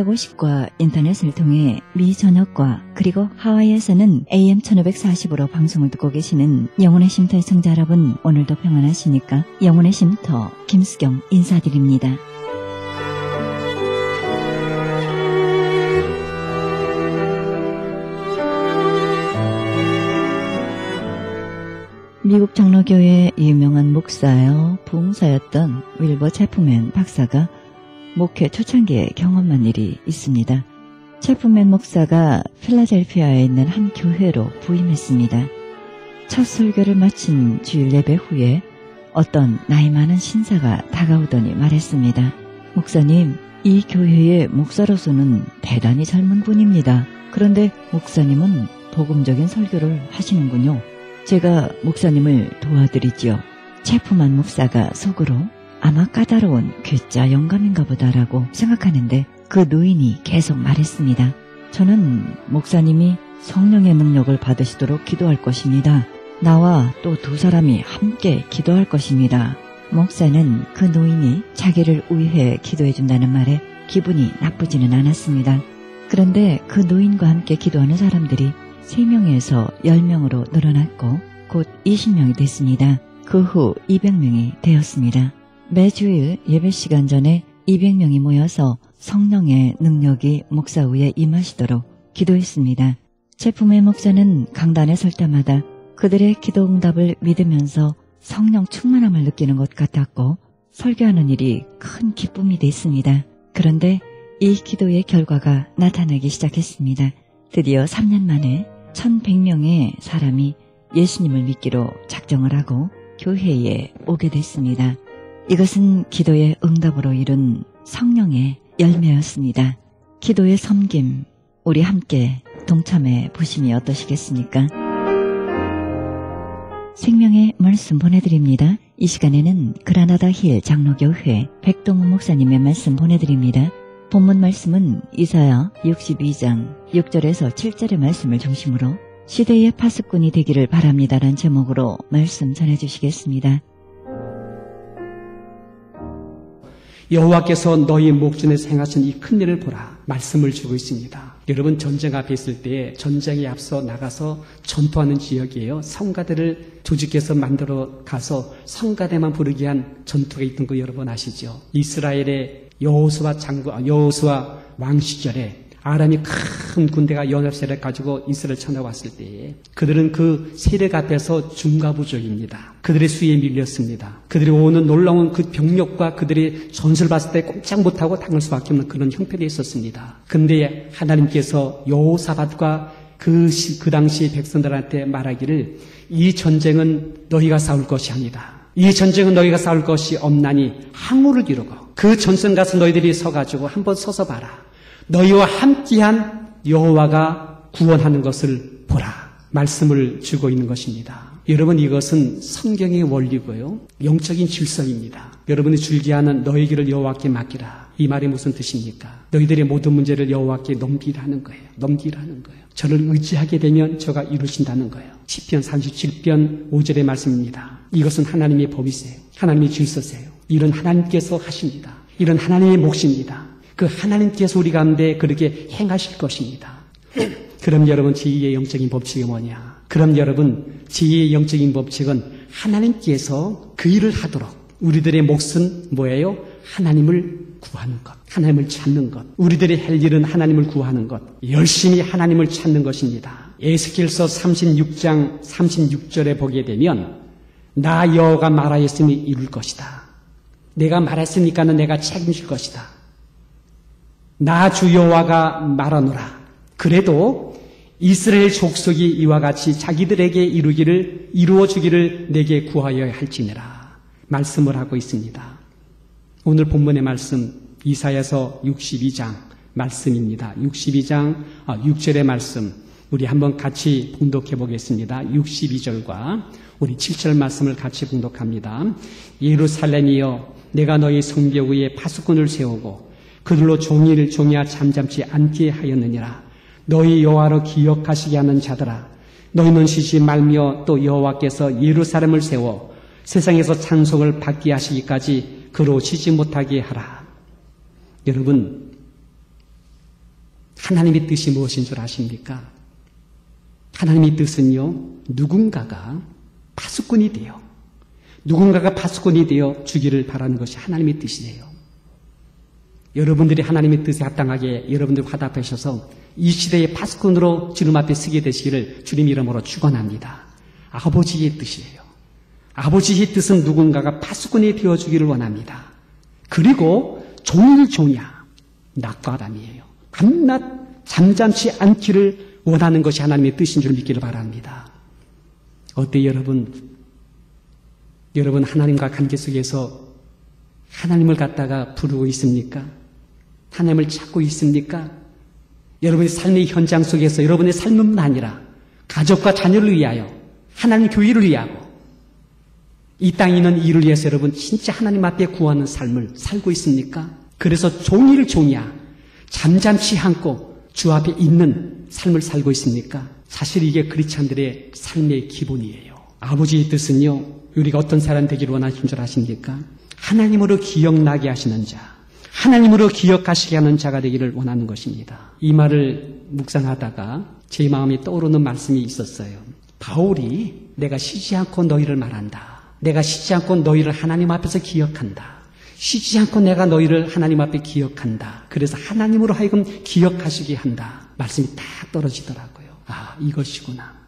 1250과 인터넷을 통해 미 전역과 그리고 하와이에서는 AM 1540으로 방송을 듣고 계시는 영혼의 쉼터의 청자 여러분, 오늘도 평안하시니까 영혼의 쉼터 김수경 인사드립니다. 미국 장로교회의 유명한 목사요 부흥사였던 윌버 체프맨 박사가 목회 초창기에 경험한 일이 있습니다. 체프맨 목사가 필라델피아에 있는 한 교회로 부임했습니다. 첫 설교를 마친 주일 예배 후에 어떤 나이 많은 신사가 다가오더니 말했습니다. 목사님, 이 교회의 목사로서는 대단히 젊은 분입니다. 그런데 목사님은 복음적인 설교를 하시는군요. 제가 목사님을 도와드리지요. 체프맨 목사가 속으로 아마 까다로운 괴짜 영감인가 보다라고 생각하는데 그 노인이 계속 말했습니다. 저는 목사님이 성령의 능력을 받으시도록 기도할 것입니다. 나와 또 두 사람이 함께 기도할 것입니다. 목사는 그 노인이 자기를 위해 기도해준다는 말에 기분이 나쁘지는 않았습니다. 그런데 그 노인과 함께 기도하는 사람들이 3명에서 10명으로 늘어났고 곧 20명이 됐습니다. 그 후 200명이 되었습니다. 매주일 예배시간 전에 200명이 모여서 성령의 능력이 목사 위에 임하시도록 기도했습니다. 체프맨 목사는 강단에 설 때마다 그들의 기도 응답을 믿으면서 성령 충만함을 느끼는 것 같았고 설교하는 일이 큰 기쁨이 됐습니다. 그런데 이 기도의 결과가 나타나기 시작했습니다. 드디어 3년 만에 1100명의 사람이 예수님을 믿기로 작정을 하고 교회에 오게 됐습니다. 이것은 기도의 응답으로 이룬 성령의 열매였습니다. 기도의 섬김, 우리 함께 동참해 보심이 어떠시겠습니까? 생명의 말씀 보내드립니다. 이 시간에는 그라나다 힐 장로교회 백동훈 목사님의 말씀 보내드립니다. 본문 말씀은 이사야 62장 6절에서 7절의 말씀을 중심으로 시대의 파수꾼이 되기를 바랍니다라는 제목으로 말씀 전해주시겠습니다. 여호와께서 너희 목전에서 행하신 이 큰 일을 보라 말씀을 주고 있습니다. 여러분, 전쟁 앞에 있을 때 전쟁에 앞서 나가서 전투하는 지역이에요. 성가대를 조직해서 만들어 가서 성가대만 부르게 한 전투가 있던 거 여러분 아시죠? 이스라엘의 여호수아 왕 시절에 아람이 큰 군대가 연합세를 가지고 이스라엘 쳐나왔을 때에 그들은 그 세력 앞에서 중과부족입니다. 그들의 수에 밀렸습니다. 그들이 오는 놀라운 그 병력과 그들의 전술을 봤을 때 꼼짝 못하고 당할 수밖에 없는 그런 형편이 있었습니다. 근데 하나님께서 여호사밧과 그 당시 백성들한테 말하기를 이 전쟁은 너희가 싸울 것이 아니다. 이 전쟁은 너희가 싸울 것이 없나니 항우를 이루고 그 전선 가서 너희들이 서가지고 한번 서서 봐라. 너희와 함께한 여호와가 구원하는 것을 보라. 말씀을 주고 있는 것입니다. 여러분, 이것은 성경의 원리고요. 영적인 질서입니다. 여러분이 줄기하는 너희 길을 여호와께 맡기라. 이 말이 무슨 뜻입니까? 너희들의 모든 문제를 여호와께 넘기라는 거예요. 넘기라는 거예요. 저를 의지하게 되면 저가 이루신다는 거예요. 시편 37편 5절의 말씀입니다. 이것은 하나님의 법이세요. 하나님의 질서세요. 이런 하나님께서 하십니다. 이런 하나님의 몫입니다. 그 하나님께서 우리 가운데 그렇게 행하실 것입니다. 그럼 여러분, 지혜의 영적인 법칙이 뭐냐? 그럼 여러분, 지혜의 영적인 법칙은 하나님께서 그 일을 하도록 우리들의 몫은 뭐예요? 하나님을 구하는 것, 하나님을 찾는 것. 우리들이 할 일은 하나님을 구하는 것, 열심히 하나님을 찾는 것입니다. 에스겔서 36장 36절에 보게 되면 나 여호와가 말하였으니 이룰 것이다. 내가 말했으니까는 내가 책임질 것이다. 나 주 여호와가 말하노라. 그래도 이스라엘 족속이 이와 같이 자기들에게 이루어주기를 내게 구하여야 할지니라 말씀을 하고 있습니다. 오늘 본문의 말씀 이사야서 62장 말씀입니다. 62장 6절의 말씀 우리 한번 같이 봉독해 보겠습니다. 62절과 우리 7절 말씀을 같이 봉독합니다. 예루살렘이여 내가 너희 성벽 위에 파수꾼을 세우고 그들로 종이야 잠잠치 않게 하였느니라. 너희 여호와로 기억하시게 하는 자들아, 너희는 쉬지 말며 또 여호와께서 예루살렘을 세워 세상에서 찬송을 받게 하시기까지 그로 쉬지 못하게 하라. 여러분, 하나님의 뜻이 무엇인 줄 아십니까? 하나님의 뜻은요, 누군가가 파수꾼이 되어 주기를 바라는 것이 하나님의 뜻이에요. 여러분들이 하나님의 뜻에 합당하게 여러분들 화답하셔서 이 시대의 파수꾼으로 주님 앞에 서게 되시기를 주님 이름으로 축원합니다. 아버지의 뜻이에요. 아버지의 뜻은 누군가가 파수꾼이 되어주기를 원합니다. 그리고 종일 종야 낮과 밤이에요. 밤낮 잠잠치 않기를 원하는 것이 하나님의 뜻인 줄 믿기를 바랍니다. 어때요, 여러분? 여러분 하나님과 관계 속에서 하나님을 갖다가 부르고 있습니까? 하나님을 찾고 있습니까? 여러분의 삶의 현장 속에서 여러분의 삶뿐만 아니라 가족과 자녀를 위하여 하나님 교회를 위하고 이 땅에 있는 일을 위해서 여러분 진짜 하나님 앞에 구하는 삶을 살고 있습니까? 그래서 종일 종야 잠잠치 않고 주 앞에 있는 삶을 살고 있습니까? 사실 이게 크리스찬들의 삶의 기본이에요. 아버지의 뜻은요, 우리가 어떤 사람 되기를 원하신 줄 아십니까? 하나님으로 기억나게 하시는 자, 하나님으로 기억하시게 하는 자가 되기를 원하는 것입니다. 이 말을 묵상하다가 제 마음에 떠오르는 말씀이 있었어요. 바울이 내가 쉬지 않고 너희를 말한다. 내가 쉬지 않고 너희를 하나님 앞에서 기억한다. 쉬지 않고 내가 너희를 하나님 앞에 기억한다. 그래서 하나님으로 하여금 기억하시게 한다. 말씀이 딱 떨어지더라고요. 아, 이것이구나.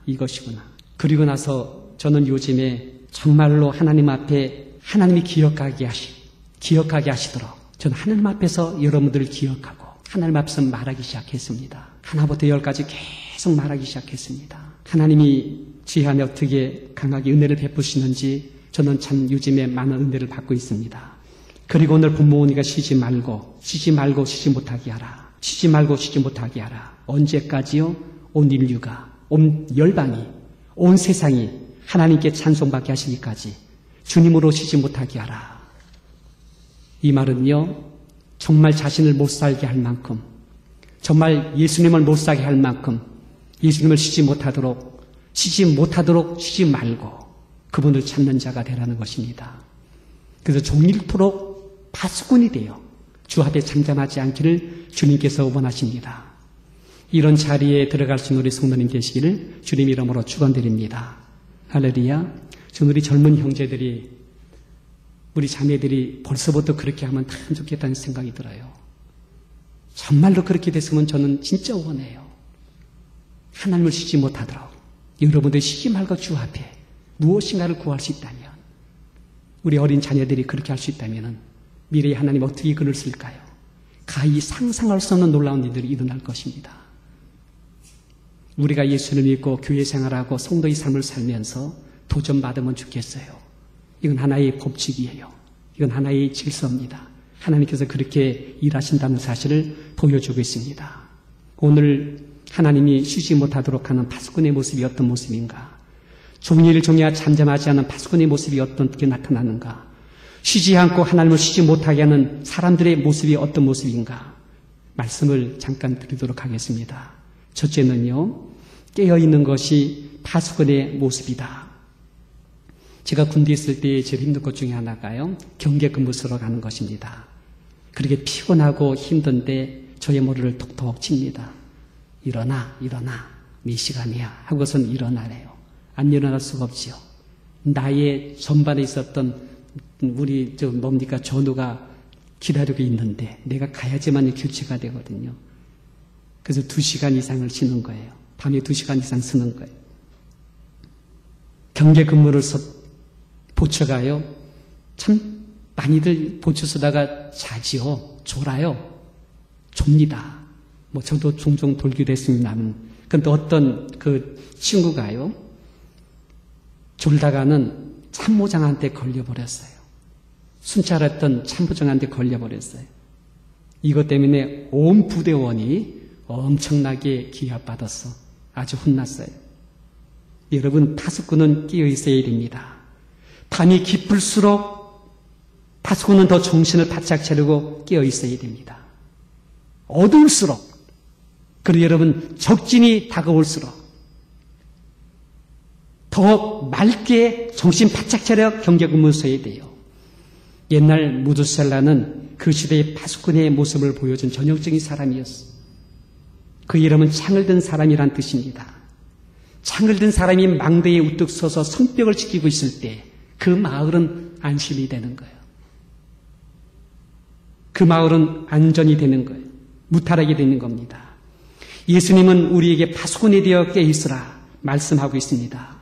그리고 나서 저는 요즘에 정말로 하나님 앞에 하나님이 기억하게 하시도록 저는 하나님 앞에서 여러분들을 기억하고 하나님 앞에서 말하기 시작했습니다. 하나부터 열까지 계속 말하기 시작했습니다. 하나님이 제 안에 어떻게 강하게 은혜를 베푸시는지 저는 참 요즘에 많은 은혜를 받고 있습니다. 그리고 오늘 부모님과 쉬지 못하게 하라. 언제까지요? 온 인류가, 온 열방이, 온 세상이 하나님께 찬송받게 하시기까지 주님으로 쉬지 못하게 하라. 이 말은요, 정말 자신을 못 살게 할 만큼, 정말 예수님을 못 살게 할 만큼 예수님을 쉬지 말고 그분을 찾는 자가 되라는 것입니다. 그래서 종일토록 파수꾼이 되어 주 앞에 잠잠하지 않기를 주님께서 원하십니다. 이런 자리에 들어갈 수 있는 우리 성도님 되시기를 주님 이름으로 축원드립니다. 할렐루야. 저는 우리 젊은 형제들이, 우리 자매들이 벌써부터 그렇게 하면 참 좋겠다는 생각이 들어요. 정말로 그렇게 됐으면 저는 진짜 원해요. 하나님을 쉬지 못하도록 여러분들 쉬지 말고 주 앞에 무엇인가를 구할 수 있다면, 우리 어린 자녀들이 그렇게 할 수 있다면 미래에 하나님 어떻게 그를 쓸까요? 가히 상상할 수 없는 놀라운 일들이 일어날 것입니다. 우리가 예수를 믿고 교회 생활하고 성도의 삶을 살면서 도전받으면 좋겠어요. 이건 하나의 법칙이에요. 이건 하나의 질서입니다. 하나님께서 그렇게 일하신다는 사실을 보여주고 있습니다. 오늘 하나님이 쉬지 못하도록 하는 파수꾼의 모습이 어떤 모습인가? 종일 종야 잠잠하지 않은 파수꾼의 모습이 어떻게 나타나는가? 쉬지 않고 하나님을 쉬지 못하게 하는 사람들의 모습이 어떤 모습인가? 말씀을 잠깐 드리도록 하겠습니다. 첫째는요, 깨어있는 것이 파수꾼의 모습이다. 제가 군대에 있을 때 제일 힘든 것 중에 하나가요, 경계 근무소로 가는 것입니다. 그렇게 피곤하고 힘든데 저의 머리를 톡톡 칩니다. 일어나. 몇 시간이야? 하고선 일어나래요. 안 일어날 수가 없지요. 나의 전반에 있었던 우리 전우가 기다리고 있는데 내가 가야지만 교체가 되거든요. 그래서 2시간 이상을 쉬는 거예요. 밤에 2시간 이상 쓰는 거예요. 경계 근무를 보쳐가요. 참 많이들 보쳐 쓰다가 자지요. 졸아요. 좁니다. 저도 종종 돌기도 했습니다만. 근데 어떤 그 친구가요, 졸다가는 참모장한테 걸려버렸어요. 순찰했던 참모장한테 걸려버렸어요. 이것 때문에 온 부대원이 엄청나게 기합받았어. 아주 혼났어요. 여러분, 파수꾼은 깨어있어야 됩니다. 밤이 깊을수록 파수꾼은 더 정신을 바짝 차리고 깨어있어야 됩니다. 어두울수록, 그리고 여러분, 적진이 다가올수록 더 맑게 정신 바짝 차려 경계 근무에 서야 돼요. 옛날 무두셀라는 그 시대의 파수꾼의 모습을 보여준 전형적인 사람이었어. 그 이름은 창을 든 사람이란 뜻입니다. 창을 든 사람이 망대에 우뚝 서서 성벽을 지키고 있을 때 그 마을은 안심이 되는 거예요. 그 마을은 안전이 되는 거예요. 무탈하게 되는 겁니다. 예수님은 우리에게 파수꾼이 되어 깨어있으라 말씀하고 있습니다.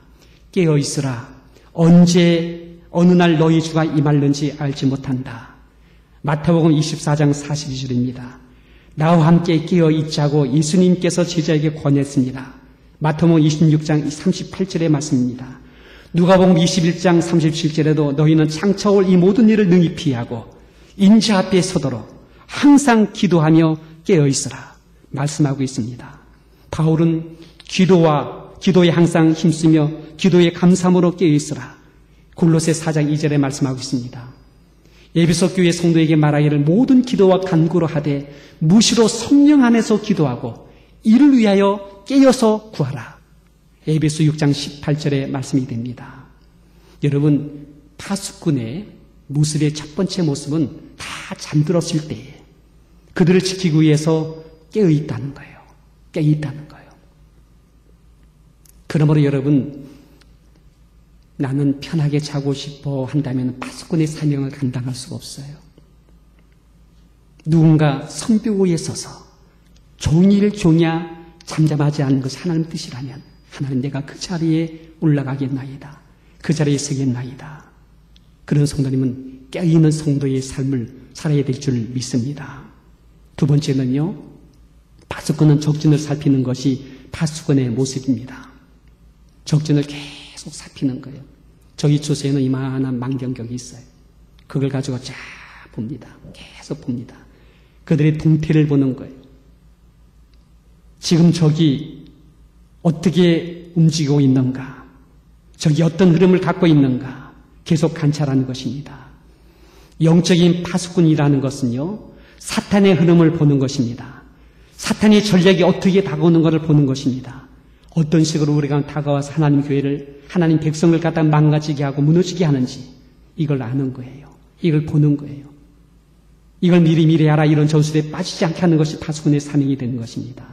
깨어있으라. 언제 어느 날 너희 주가 임할는지 알지 못한다. 마태복음 24장 42절입니다. 나와 함께 깨어있자고 예수님께서 제자에게 권했습니다. 마태복음 26장 38절의 말씀입니다. 누가복음 21장 37절에도 너희는 장차올 이 모든 일을 능히 피하고 인자 앞에 서도록 항상 기도하며 깨어있으라 말씀하고 있습니다. 바울은 기도에 항상 힘쓰며 기도에 감사함으로 깨어있으라 골로새 4장 2절에 말씀하고 있습니다. 에베소 교회 성도에게 말하기를 모든 기도와 간구로 하되 무시로 성령 안에서 기도하고 이를 위하여 깨어서 구하라. 에베소 6장 18절의 말씀이 됩니다. 여러분, 파수꾼의 모습의 첫 번째 모습은 다 잠들었을 때에 그들을 지키기 위해서 깨어있다는 거예요. 깨어있다는 거예요. 그러므로 여러분, 나는 편하게 자고 싶어 한다면 파수꾼의 사명을 감당할 수가 없어요. 누군가 성벽 위에 서서 종일 종야 잠잠하지 않는 것이 하나님 뜻이라면 하나님 내가 그 자리에 올라가겠나이다. 그 자리에 서겠나이다. 그런 성도님은 깨어있는 성도의 삶을 살아야 될 줄 믿습니다. 두 번째는요. 파수꾼은 적진을 살피는 것이 파수꾼의 모습입니다. 적진을 계속 살피는 거예요. 저희 주소에는 이만한 망경경이 있어요. 그걸 가지고 쫙 봅니다. 계속 봅니다. 그들의 동태를 보는 거예요. 지금 저기 어떻게 움직이고 있는가? 저기 어떤 흐름을 갖고 있는가? 계속 관찰하는 것입니다. 영적인 파수꾼이라는 것은요. 사탄의 흐름을 보는 것입니다. 사탄의 전략이 어떻게 다가오는 것을 보는 것입니다. 어떤 식으로 우리가 다가와서 하나님 교회를, 하나님 백성을 갖다 망가지게 하고 무너지게 하는지 이걸 아는 거예요. 이걸 보는 거예요. 이걸 미리 알아 이런 전술에 빠지지 않게 하는 것이 파수꾼의 사명이 되는 것입니다.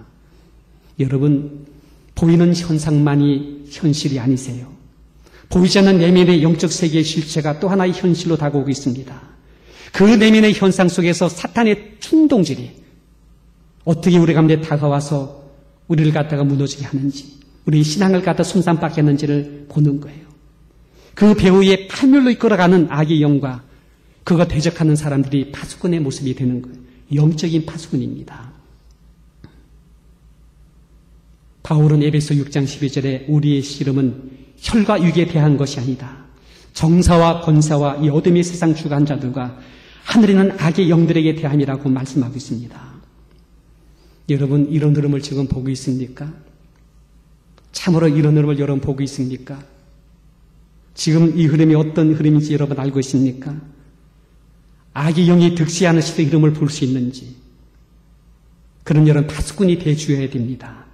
여러분, 보이는 현상만이 현실이 아니세요. 보이지 않는 내면의 영적 세계의 실체가 또 하나의 현실로 다가오고 있습니다. 그 내면의 현상 속에서 사탄의 충동질이 어떻게 우리 가운데 다가와서 우리를 갖다가 무너지게 하는지, 우리의 신앙을 갖다 손상받게 하는지를 보는 거예요. 그 배후에 파멸로 이끌어가는 악의 영과 그거 대적하는 사람들이 파수꾼의 모습이 되는 거예요. 영적인 파수꾼입니다. 바울은 에베소 6장 12절에 우리의 씨름은 혈과 육에 대한 것이 아니다. 정사와 권사와 이 어둠의 세상 주관자들과 하늘에 있는 악의 영들에게 대함이라고 말씀하고 있습니다. 여러분, 이런 흐름을 지금 보고 있습니까? 참으로 이런 흐름을 여러분 보고 있습니까? 지금 이 흐름이 어떤 흐름인지 여러분 알고 있습니까? 악의 영이 득세하는 시대의 흐름을 볼 수 있는지. 그럼 여러분 파수꾼이 되어줘야 됩니다.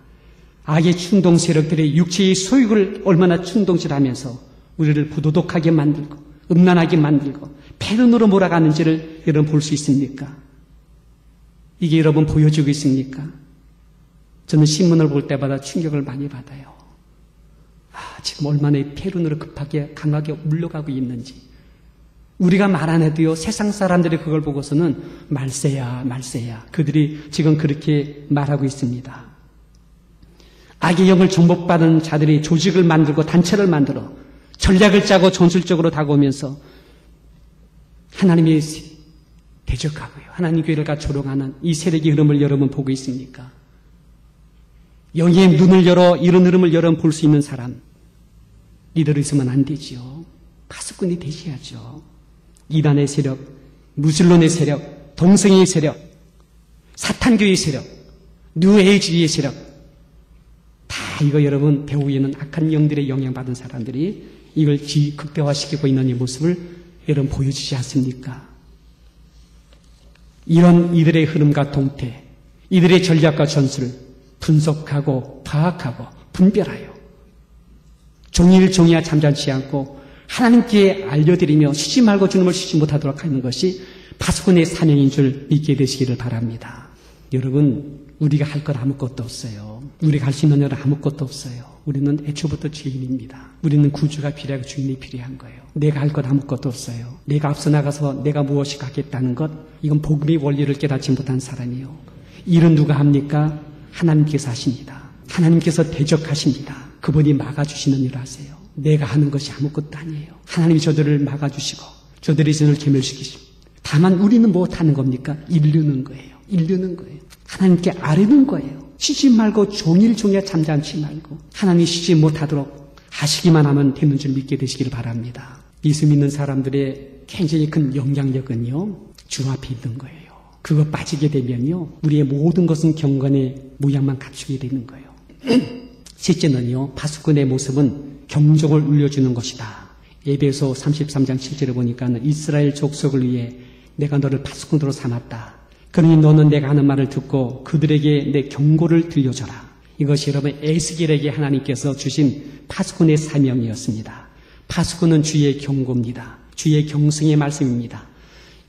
악의 충동 세력들이 육체의 소욕을 얼마나 충동질하면서 우리를 부도덕하게 만들고 음란하게 만들고 패륜으로 몰아가는지를 여러분 볼 수 있습니까? 이게 여러분 보여주고 있습니까? 저는 신문을 볼 때마다 충격을 많이 받아요. 지금 얼마나 패륜으로 급하게 강하게 물러가고 있는지. 우리가 말 안 해도요, 세상 사람들이 그걸 보고서는 말세야. 그들이 지금 그렇게 말하고 있습니다. 악의 영을 정복받은 자들이 조직을 만들고 단체를 만들어 전략을 짜고 전술적으로 다가오면서 하나님이 대적하고요. 하나님 교회를 조롱하는 이 세력의 흐름을 여러분 보고 있습니까? 영의 눈을 열어 이런 흐름을 여러분 볼 수 있는 사람, 이대로 있으면 안 되지요. 파수꾼이 되셔야죠. 이단의 세력, 무슬론의 세력, 동성애의 세력, 사탄교의 세력, 뉴에이지의 세력, 다 이거 여러분 배후에는 악한 영들의 영향받은 사람들이 이걸 극대화시키고 있는 이 모습을 여러분 보여주지 않습니까? 이런 이들의 흐름과 동태, 이들의 전략과 전술을 분석하고 파악하고 분별하여 종일 종이야 잠잠치 않고 하나님께 알려드리며 쉬지 말고 주님을 쉬지 못하도록 하는 것이 파수꾼의 사명인 줄 믿게 되시기를 바랍니다. 여러분, 우리가 할 것 아무것도 없어요. 우리가 할 수 있는 일은 아무것도 없어요. 우리는 애초부터 죄인입니다. 우리는 구주가 필요하고 주인이 필요한 거예요. 내가 할 것 아무것도 없어요. 내가 앞서 나가서 내가 무엇이 하겠다는 것, 이건 복음의 원리를 깨닫지 못한 사람이요. 일은 누가 합니까? 하나님께서 하십니다. 하나님께서 대적하십니다. 그분이 막아주시는 일을 하세요. 내가 하는 것이 아무것도 아니에요. 하나님이 저들을 막아주시고 저들이 저를 괴멸시키십니다. 다만 우리는 못하는 겁니까? 이르는 거예요. 이르는 거예요. 하나님께 아뢰는 거예요. 쉬지 말고 종일 잠잠치 말고 하나님이 쉬지 못하도록 하시기만 하면 되는 줄 믿게 되시기를 바랍니다. 예수 믿는 사람들의 굉장히 큰 영향력은요, 주 앞에 있는 거예요. 그거 빠지게 되면요, 우리의 모든 것은 경건의 모양만 갖추게 되는 거예요. 셋째는요, 파수꾼의 모습은 경종을 울려주는 것이다. 에베소 33장 7절에 보니까는 이스라엘 족속을 위해 내가 너를 파수꾼으로 삼았다. 그러니 너는 내가 하는 말을 듣고 그들에게 내 경고를 들려줘라. 이것이 여러분 에스겔에게 하나님께서 주신 파수꾼의 사명이었습니다. 파수꾼은 주의 경고입니다. 주의 경성의 말씀입니다.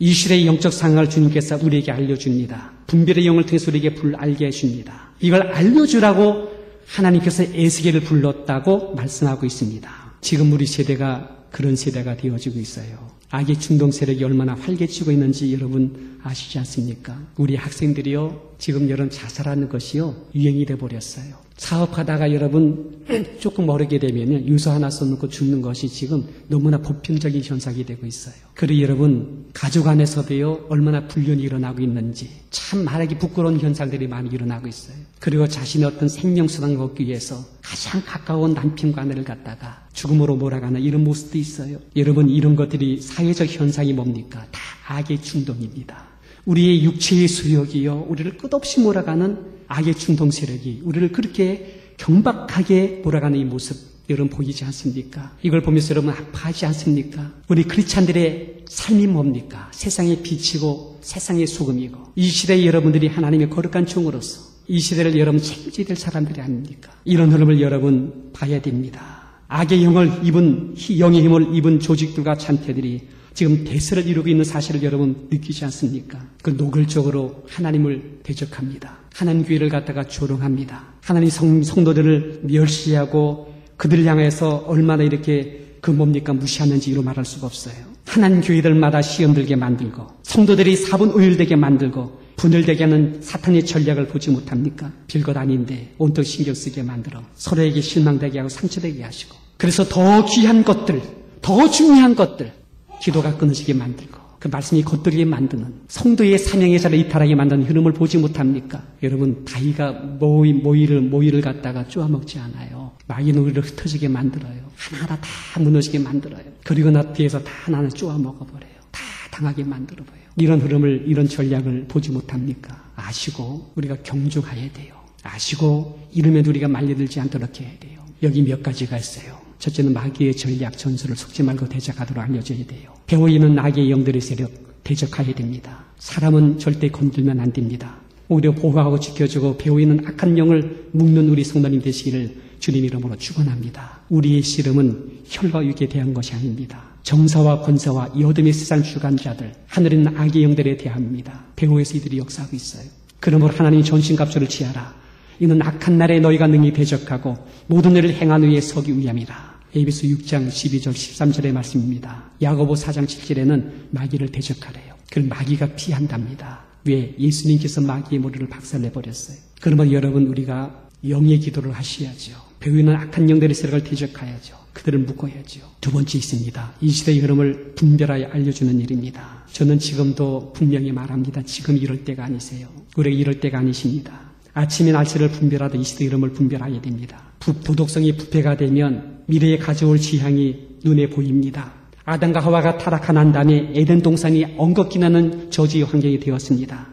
이스라엘의 영적 상황을 주님께서 우리에게 알려줍니다. 분별의 영을 통해서 우리에게 알게 해줍니다. 이걸 알려주라고 하나님께서 에스겔을 불렀다고 말씀하고 있습니다. 지금 우리 세대가 그런 세대가 되어지고 있어요. 악의 충동 세력이 얼마나 활개치고 있는지 여러분 아시지 않습니까? 우리 학생들이요, 지금 여러분 자살하는 것이요, 유행이 돼버렸어요. 사업하다가 여러분 조금 어리게 되면 유서 하나 써놓고 죽는 것이 지금 너무나 보편적인 현상이 되고 있어요. 그리고 여러분 가족 안에서도요, 얼마나 불륜이 일어나고 있는지 참 말하기 부끄러운 현상들이 많이 일어나고 있어요. 그리고 자신의 어떤 생명수단을 얻기 위해서 가장 가까운 남편과 아내를 갖다가 죽음으로 몰아가는 이런 모습도 있어요. 여러분 이런 것들이 사회적 현상이 뭡니까? 다 악의 충동입니다. 우리의 육체의 수욕이요, 우리를 끝없이 몰아가는 악의 충동 세력이 우리를 그렇게 경박하게 몰아가는 이 모습 여러분 보이지 않습니까? 이걸 보면서 여러분 아파하지 않습니까? 우리 크리스찬들의 삶이 뭡니까? 세상의 빛이고 세상의 소금이고 이 시대에 여러분들이 하나님의 거룩한 종으로서 이 시대를 여러분 책임져야 될 사람들이 아닙니까? 이런 흐름을 여러분 봐야 됩니다. 악의 영의 힘을 입은 조직들과 잔태들이 지금 대세를 이루고 있는 사실을 여러분 느끼지 않습니까? 그 노골적으로 하나님을 대적합니다. 하나님 교회를 갖다가 조롱합니다. 하나님 성도들을 멸시하고 그들을 향해서 얼마나 이렇게 무시하는지 이루 말할 수가 없어요. 하나님 교회들마다 시험 들게 만들고 성도들이 사분오일되게 만들고 분열되게 하는 사탄의 전략을 보지 못합니까? 별것 아닌데 온통 신경 쓰게 만들어 서로에게 실망되게 하고 상처되게 하시고 그래서 더 귀한 것들, 더 중요한 것들 기도가 끊어지게 만들고 그 말씀이 겉돌게 만드는 성도의 사명의 자를 이탈하게 만드는 흐름을 보지 못합니까? 여러분 다이가 모이를 갖다가 쪼아먹지 않아요. 마귀는 우리를 흩어지게 만들어요. 하나하나 다 무너지게 만들어요. 그리고 나 뒤에서 다 하나하나 쪼아먹어버려요. 다 당하게 만들어버려요. 이런 흐름을 이런 전략을 보지 못합니까? 아시고 우리가 경중해야 돼요. 아시고 이름에 우리가 말려들지 않도록 해야 돼요. 여기 몇 가지가 있어요. 첫째는 마귀의 전략, 전술을 속지 말고 대적하도록 알려줘야 돼요. 배후에는 악의 영들의 세력 대적해야 됩니다. 사람은 절대 건들면 안 됩니다. 오히려 보호하고 지켜주고 배후에는 악한 영을 묶는 우리 성도님 되시기를 주님 이름으로 축원합니다. 우리의 씨름은 혈과 육에 대한 것이 아닙니다. 정사와 권사와 이 어둠의 세상 주관자들, 하늘에 있는 악의 영들에 대합니다. 배후에서 이들이 역사하고 있어요. 그러므로 하나님이 전신갑주를 취하라. 이는 악한 날에 너희가 능히 대적하고 모든 일을 행한 후에 서기 위함이라. 에베소 6장 12절 13절의 말씀입니다. 야고보 4장 7절에는 마귀를 대적하래요. 그럼 마귀가 피한답니다. 왜? 예수님께서 마귀의 머리를 박살내버렸어요. 그러면 여러분 우리가 영의 기도를 하셔야죠. 배후에는 악한 영들의 세력을 대적해야죠. 그들을 묶어야죠. 두 번째 있습니다. 이 시대의 흐름을 분별하여 알려주는 일입니다. 저는 지금도 분명히 말합니다. 지금 이럴 때가 아니세요. 우리가 이럴 때가 아니십니다. 아침에 날씨를 분별하듯 이 시대의 흐름을 분별해야 됩니다. 도덕성이 부패가 되면 미래에 가져올 지향이 눈에 보입니다. 아담과 하와가 타락한 한 다음에 에덴 동산이 엉겁기나는 저주의 환경이 되었습니다.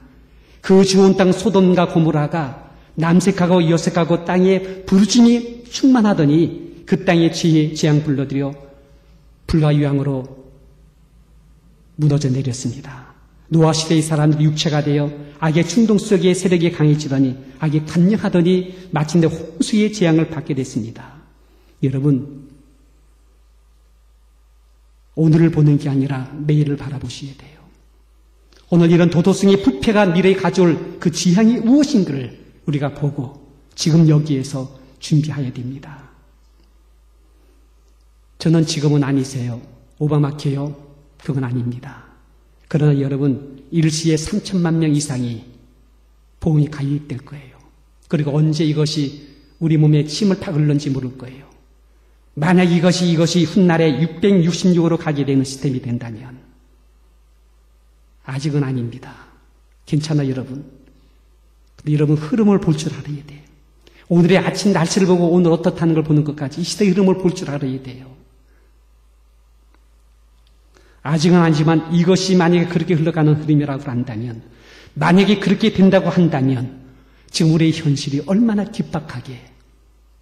그 좋은 땅 소돔과 고모라가 남색하고 여색하고 땅에 부르짐이 충만하더니 그 땅에 재앙 불러들여 불과 유황으로 무너져 내렸습니다. 노아 시대의 사람들이 육체가 되어 악의 충동 속에 세력이 강해지더니 악이 관영하더니 마침내 홍수의 재앙을 받게 됐습니다. 여러분 오늘을 보는 게 아니라 내일을 바라보셔야 돼요. 오늘 이런 도덕성의 부패가 미래에 가져올 그 지향이 무엇인가를 우리가 보고 지금 여기에서 준비해야 됩니다. 저는 지금은 아니세요. 오바마 케어 그건 아닙니다. 그러나 여러분 일시에 3천만 명 이상이 보험이 가입될 거예요. 그리고 언제 이것이 우리 몸에 침을 팍 흘는지 모를 거예요. 만약 이것이 훗날에 666으로 가게 되는 시스템이 된다면 아직은 아닙니다. 괜찮아 여러분. 근데 여러분 흐름을 볼 줄 알아야 돼요. 오늘의 아침 날씨를 보고 오늘 어떻다는 걸 보는 것까지 이 시대의 흐름을 볼 줄 알아야 돼요. 아직은 아니지만 이것이 만약에 그렇게 흘러가는 흐름이라고 한다면, 만약에 그렇게 된다고 한다면 지금 우리의 현실이 얼마나 긴박하게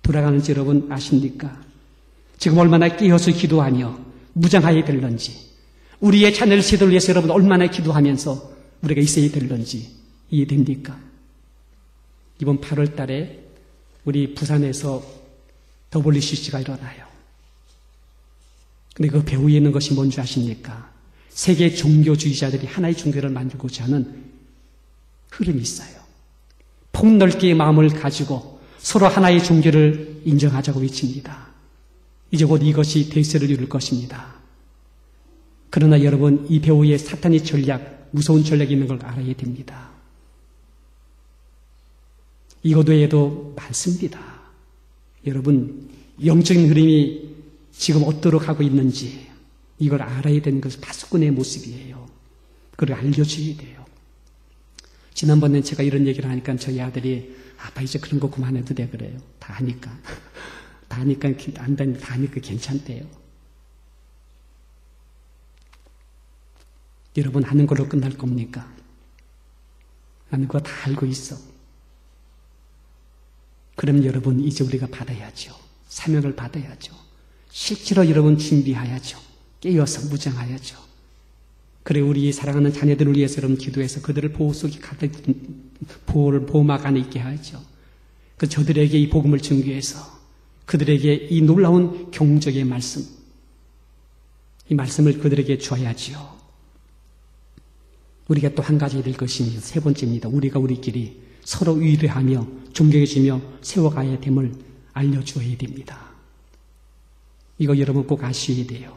돌아가는지 여러분 아십니까? 지금 얼마나 깨어서 기도하며 무장해야 될런지, 우리의 자녀를 세대를 위해서 여러분 얼마나 기도하면서 우리가 있어야 될런지 이해됩니까? 이번 8월 달에 우리 부산에서 WCC가 일어나요. 근데 그 배후에 있는 것이 뭔지 아십니까? 세계 종교주의자들이 하나의 종교를 만들고자 하는 흐름이 있어요. 폭넓게 마음을 가지고 서로 하나의 종교를 인정하자고 외칩니다. 이제 곧 이것이 대세를 이룰 것입니다. 그러나 여러분 이 배후에 사탄의 전략, 무서운 전략이 있는 걸 알아야 됩니다. 이것 외에도 많습니다. 여러분 영적인 흐름이 지금 어떻게 하고 있는지 이걸 알아야 되는 것이 파수꾼의 모습이에요. 그걸 알려줘야 돼요. 지난번에 제가 이런 얘기를 하니까 저희 아들이 아빠 이제 그런 거 그만해도 돼 그래요. 다 하니까. 다 하니까 안다니 다 하니까 괜찮대요. 여러분 하는 걸로 끝날 겁니까? 하는 거 다 알고 있어. 그럼 여러분 이제 우리가 받아야죠. 사명을 받아야죠. 실제로 여러분 준비해야죠. 깨어서 무장해야죠. 그래 우리 사랑하는 자녀들을 위해서 여러분 기도해서 그들을 보호 속에 가득 보호막 안에 있게 하죠. 그 저들에게 이 복음을 증거해서 그들에게 이 놀라운 경적의 말씀, 이 말씀을 그들에게 줘야지요. 우리가 또 한 가지 될 것입니다. 세 번째입니다. 우리가 우리끼리 서로 위로하며 존경해주며 세워가야 됨을 알려주어야 됩니다. 이거 여러분 꼭 아셔야 돼요.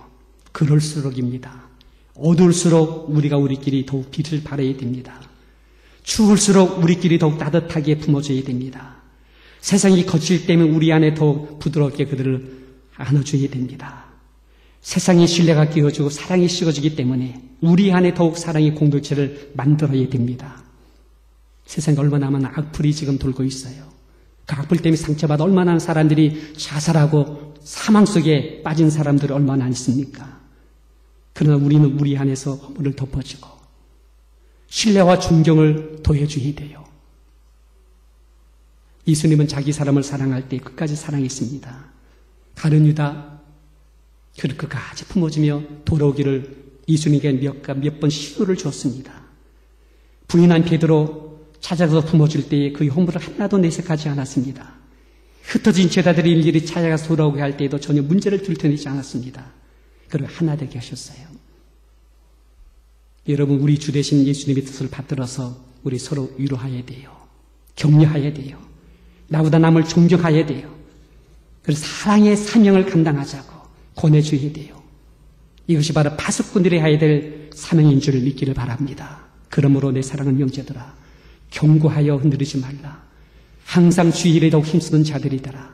그럴수록입니다. 어두울수록 우리가 우리끼리 더욱 빛을 발해야 됩니다. 추울수록 우리끼리 더욱 따뜻하게 품어줘야 됩니다. 세상이 거칠 때면 우리 안에 더욱 부드럽게 그들을 안아줘야 됩니다. 세상의 신뢰가 끼어지고 사랑이 식어지기 때문에 우리 안에 더욱 사랑의 공동체를 만들어야 됩니다. 세상에 얼마나 많은 악플이 지금 돌고 있어요. 그 악플 때문에 상처받아 얼마나 많은 사람들이 자살하고 사망 속에 빠진 사람들이 얼마나 있습니까? 그러나 우리는 우리 안에서 허물을 덮어주고 신뢰와 존경을 더해줘야 돼요. 예수님은 자기 사람을 사랑할 때 끝까지 사랑했습니다. 가룟 유다 그를 끝까지 품어주며 돌아오기를 예수님께 몇 번 시도를 줬습니다. 부인한 베드로 찾아가서 품어줄 때에 그의 허물을 하나도 내색하지 않았습니다. 흩어진 제자들이 일일이 찾아가서 돌아오게 할 때에도 전혀 문제를 들춰내지 않았습니다. 그를 하나 되게 하셨어요. 여러분 우리 주 되신 예수님의 뜻을 받들어서 우리 서로 위로해야 돼요. 격려해야 돼요. 나보다 남을 존경해야 돼요. 그래서 사랑의 사명을 감당하자고 권해줘야 돼요. 이것이 바로 파수꾼들이 해야 될 사명인 줄 믿기를 바랍니다. 그러므로 내 사랑하는 형제들아 경고하여 흔들리지 말라. 항상 주 일에 더욱 힘쓰는 자들이더라.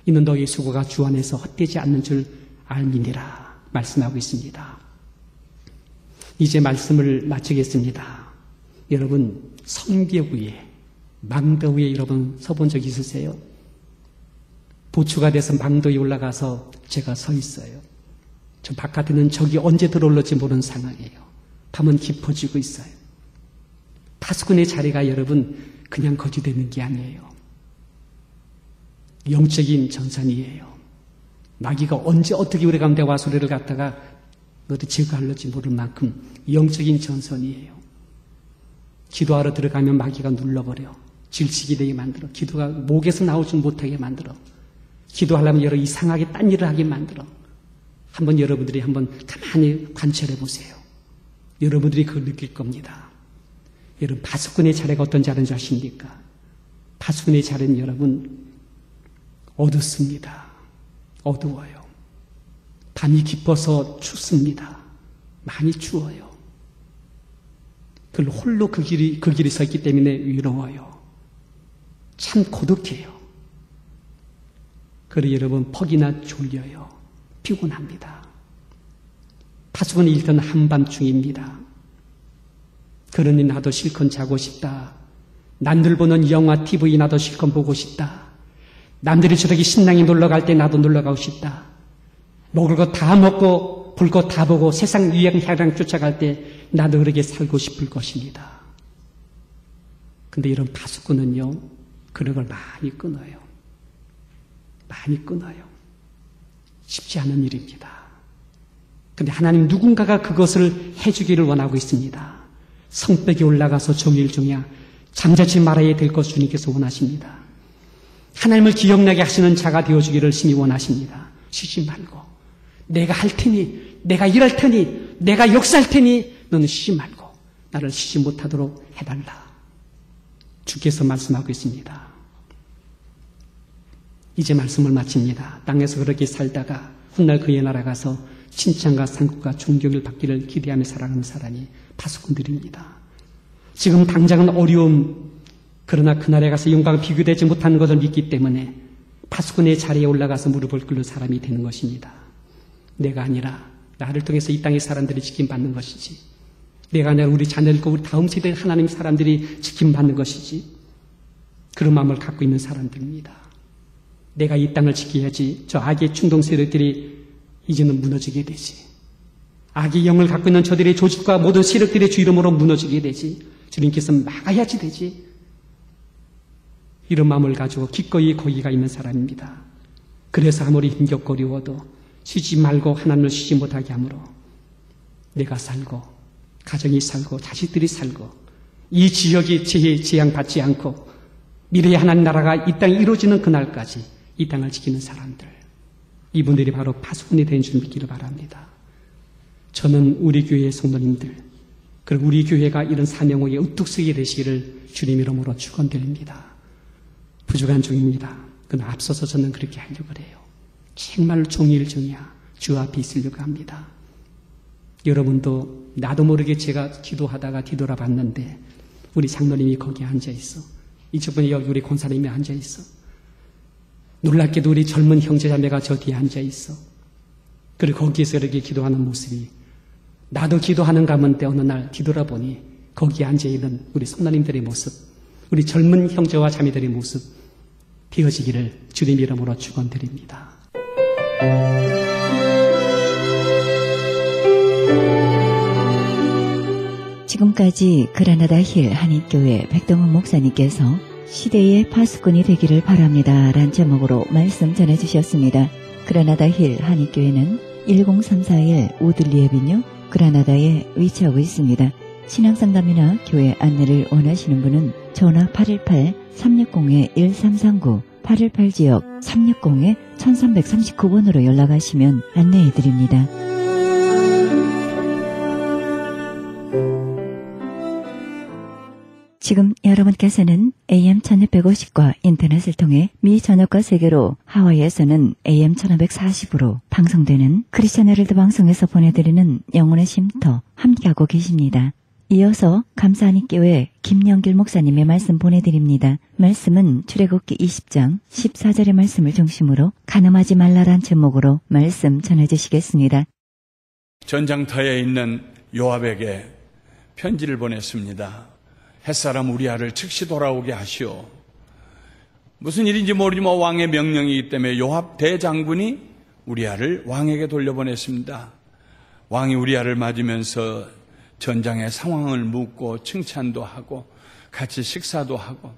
이는 너희 수고가 주 안에서 헛되지 않는 줄 알미니라 말씀하고 있습니다. 이제 말씀을 마치겠습니다. 여러분 성벽 위에 망도 위에 여러분 서본 적 있으세요? 보추가 돼서 망도 위에 올라가서 제가 서 있어요. 저 바깥에는 적이 언제 들어올지 모르는 상황이에요. 밤은 깊어지고 있어요. 파수꾼의 자리가 여러분 그냥 거지되는 게 아니에요. 영적인 전선이에요. 마귀가 언제 어떻게 우리 가운데 와서 우리를 갖다가 어디 제거할지 모를 만큼 영적인 전선이에요. 기도하러 들어가면 마귀가 눌러버려. 질식이 되게 만들어. 기도가 목에서 나오지 못하게 만들어. 기도하려면 여러 이상하게 딴 일을 하게 만들어. 한번 여러분들이 한번 가만히 관찰해 보세요. 여러분들이 그걸 느낄 겁니다. 여러분 파수꾼의 자리가 어떤지 아는지 아십니까? 파수꾼의 자리는 여러분 어둡습니다. 어두워요. 밤이 깊어서 춥습니다. 많이 추워요. 그 홀로 그 길이 서 있기 때문에 외로워요. 참 고독해요. 그리고 여러분 퍽이나 졸려요. 피곤합니다. 파수꾼이 일터는 한밤중입니다. 그러니 나도 실컷 자고 싶다. 남들 보는 영화, TV 나도 실컷 보고 싶다. 남들이 저렇게 신나게 놀러갈 때 나도 놀러가고 싶다. 먹을 거 다 먹고 볼 거 다 보고 세상 유행향랑 쫓아갈 때 나도 그렇게 살고 싶을 것입니다. 근데 이런 파수꾼은요, 그런 걸 많이 끊어요. 많이 끊어요. 쉽지 않은 일입니다. 근데 하나님 누군가가 그것을 해주기를 원하고 있습니다. 성벽에 올라가서 종일 종야 잠자지 말아야 될 것 주님께서 원하십니다. 하나님을 기억나게 하시는 자가 되어주기를 심히 원하십니다. 쉬지 말고 내가 할 테니, 내가 일할 테니, 내가 역사할 테니 너는 쉬지 말고 나를 쉬지 못하도록 해달라. 주께서 말씀하고 있습니다. 이제 말씀을 마칩니다. 땅에서 그렇게 살다가 훗날 그의 나라 가서 칭찬과 상급과 존경을 받기를 기대하며 살아가는 사람이 파수꾼들입니다. 지금 당장은 어려움, 그러나 그날에 가서 영광 비교되지 못하는 것을 믿기 때문에 파수꾼의 자리에 올라가서 무릎을 꿇는 사람이 되는 것입니다. 내가 아니라 나를 통해서 이 땅의 사람들이 지킴받는 것이지, 내가 아니라 우리 자녀들과 우리 다음 세대 하나님 사람들이 지킴받는 것이지, 그런 마음을 갖고 있는 사람들입니다. 내가 이 땅을 지켜야지 저 악의 충동 세력들이 이제는 무너지게 되지. 악의 영을 갖고 있는 저들의 조직과 모든 세력들의 주 이름으로 무너지게 되지. 주님께서 막아야지 되지. 이런 마음을 가지고 기꺼이 거기가 있는 사람입니다. 그래서 아무리 힘겹거리워도 쉬지 말고 하나님을 쉬지 못하게 하므로 내가 살고 가정이 살고 자식들이 살고 이 지역이 재앙받지 않고 미래의 하나님 나라가 이 땅에 이루어지는 그날까지 이 땅을 지키는 사람들, 이분들이 바로 파수꾼이 된 줄 믿기를 바랍니다. 저는 우리 교회의 성도님들, 그리고 우리 교회가 이런 사명에 우뚝 서게 되시기를 주님 이름으로 축원드립니다. 부족한 중입니다. 그러나 앞서서 저는 그렇게 하려고 해요. 정말 종일 종야 주 앞에 있으려고 합니다. 여러분도 나도 모르게 제가 기도하다가 뒤돌아봤는데 우리 장로님이 거기에 앉아있어. 이쪽분에 여기 우리 권사님이 앉아있어. 놀랍게도 우리 젊은 형제자매가 저 뒤에 앉아있어. 그리고 거기에서 이렇게 기도하는 모습이 나도 기도하는 가운데 어느 날 뒤돌아보니 거기에 앉아있는 우리 성도님들의 모습, 우리 젊은 형제와 자매들의 모습 되어지기를 주님 이름으로 축원드립니다. 지금까지 그라나다 힐 한인교회 백동훈 목사님께서 시대의 파수꾼이 되기를 바랍니다 란 제목으로 말씀 전해주셨습니다. 그라나다 힐 한인교회는 10341 우들리 에비뉴 그라나다에 위치하고 있습니다. 신앙상담이나 교회 안내를 원하시는 분은 전화 818-360-1339 818지역 360-1339번으로 연락하시면 안내해드립니다. 지금 여러분께서는 AM 1650과 인터넷을 통해 미 전역과 세계로 하와이에서는 AM 1540으로 방송되는 크리스천 헤럴드 방송에서 보내드리는 영혼의 쉼터 함께하고 계십니다. 이어서 감사하니교회 김영길 목사님의 말씀 보내드립니다. 말씀은 출애굽기 20장 14절의 말씀을 중심으로 간음하지 말라란 제목으로 말씀 전해주시겠습니다. 전장터에 있는 요압에게 편지를 보냈습니다. 햇사람 우리아를 즉시 돌아오게 하시오. 무슨 일인지 모르지만 왕의 명령이기 때문에 요압 대장군이 우리아를 왕에게 돌려보냈습니다. 왕이 우리아를 맞으면서 전장의 상황을 묻고 칭찬도 하고 같이 식사도 하고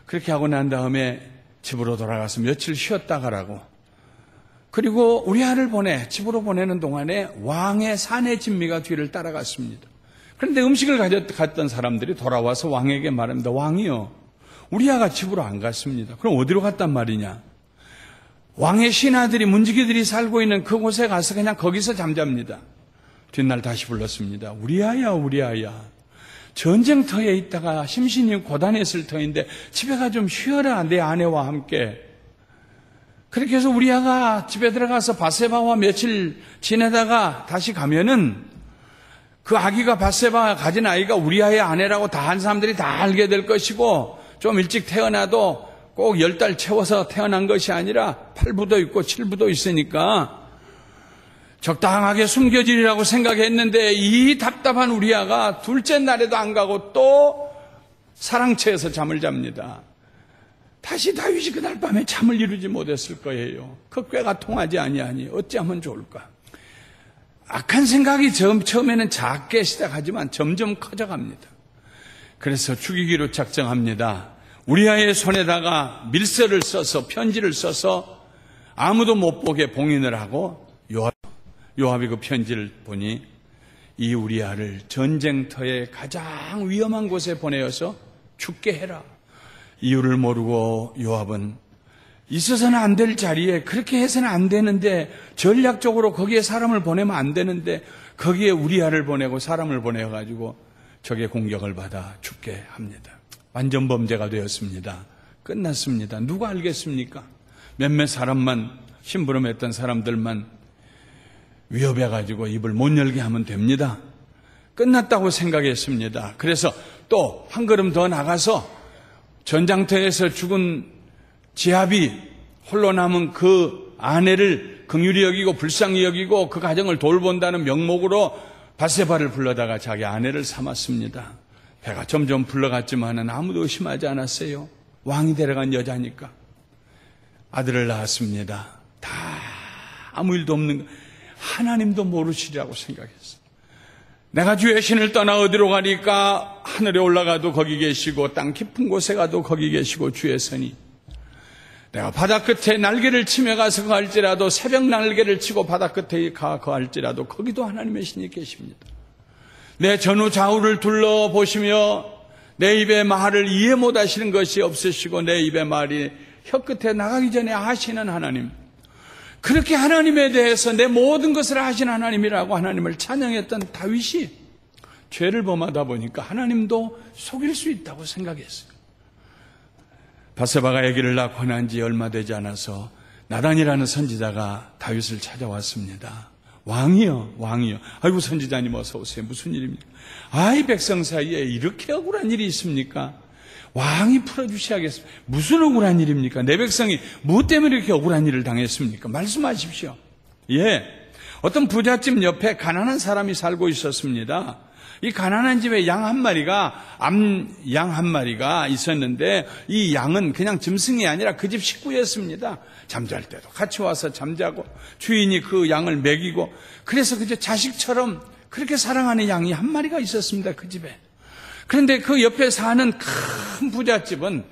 그렇게 하고 난 다음에 집으로 돌아가서 며칠 쉬었다 가라고. 그리고 우리아를 집으로 보내는 동안에 왕의 사내 진미가 뒤를 따라갔습니다. 그런데 음식을 가져갔던 사람들이 돌아와서 왕에게 말합니다. 왕이요, 우리아가 집으로 안 갔습니다. 그럼 어디로 갔단 말이냐? 왕의 신하들이, 문지기들이 살고 있는 그곳에 가서 그냥 거기서 잠잡니다. 뒷날 다시 불렀습니다. 우리아야, 우리아야, 전쟁터에 있다가 심신이 고단했을 터인데 집에 가 좀 쉬어라, 내 아내와 함께. 그렇게 해서 우리아가 집에 들어가서 밧세바와 며칠 지내다가 다시 가면은 그 아기가 바세바가 가진 아이가 우리아의 아내라고 다 한 사람들이 다 알게 될 것이고, 좀 일찍 태어나도 꼭 10달 채워서 태어난 것이 아니라 8부도 있고 7부도 있으니까 적당하게 숨겨지리라고 생각했는데, 이 답답한 우리아가 둘째 날에도 안 가고 또 사랑채에서 잠을 잡니다. 다시 다윗이 그날 밤에 잠을 이루지 못했을 거예요. 그 꾀가 통하지 아니하니 어찌하면 좋을까. 악한 생각이 처음에는 작게 시작하지만 점점 커져갑니다. 그래서 죽이기로 작정합니다. 우리아의 손에다가 밀서를 써서, 편지를 써서 아무도 못 보게 봉인을 하고, 요압이 그 편지를 보니 이 우리아를 전쟁터의 가장 위험한 곳에 보내어서 죽게 해라. 이유를 모르고 요압은 있어서는 안 될 자리에, 그렇게 해서는 안 되는데, 전략적으로 거기에 사람을 보내면 안 되는데 거기에 우리아를 보내고 사람을 보내가지고 적의 공격을 받아 죽게 합니다. 완전 범죄가 되었습니다. 끝났습니다. 누가 알겠습니까? 몇몇 사람만, 심부름했던 사람들만 위협해가지고 입을 못 열게 하면 됩니다. 끝났다고 생각했습니다. 그래서 또 한 걸음 더 나가서 전장터에서 죽은 지압이 홀로 남은 그 아내를 긍휼히 여기고 불쌍히 여기고 그 가정을 돌본다는 명목으로 밧세바를 불러다가 자기 아내를 삼았습니다. 배가 점점 불러갔지만은 아무도 의심하지 않았어요. 왕이 데려간 여자니까. 아들을 낳았습니다. 다 아무 일도 없는 거, 하나님도 모르시리라고 생각했어요. 내가 주의 신을 떠나 어디로 가니까 하늘에 올라가도 거기 계시고 땅 깊은 곳에 가도 거기 계시고 주의 선이, 내가 바다 끝에 날개를 치며 가서 거할지라도, 새벽 날개를 치고 바다 끝에 거할지라도 거기도 하나님의 신이 계십니다. 내 전후 좌우를 둘러보시며 내 입의 말을 이해 못하시는 것이 없으시고 내 입의 말이 혀끝에 나가기 전에 하시는 하나님, 그렇게 하나님에 대해서 내 모든 것을 하신 하나님이라고 하나님을 찬양했던 다윗이 죄를 범하다 보니까 하나님도 속일 수 있다고 생각했어요. 밧세바가 아기를 낳고 난 지 얼마 되지 않아서 나단이라는 선지자가 다윗을 찾아왔습니다. 왕이요, 왕이요. 아이고, 선지자님 어서 오세요. 무슨 일입니까? 아이, 백성 사이에 이렇게 억울한 일이 있습니까? 왕이 풀어주셔야겠습니다. 무슨 억울한 일입니까? 내 백성이 무엇 때문에 이렇게 억울한 일을 당했습니까? 말씀하십시오. 예, 어떤 부잣집 옆에 가난한 사람이 살고 있었습니다. 이 가난한 집에 양 한 마리가, 암양 한 마리가 있었는데, 이 양은 그냥 짐승이 아니라 그 집 식구였습니다. 잠잘 때도 같이 와서 잠자고, 주인이 그 양을 먹이고, 그래서 그저 자식처럼 그렇게 사랑하는 양이 한 마리가 있었습니다, 그 집에. 그런데 그 옆에 사는 큰 부잣집은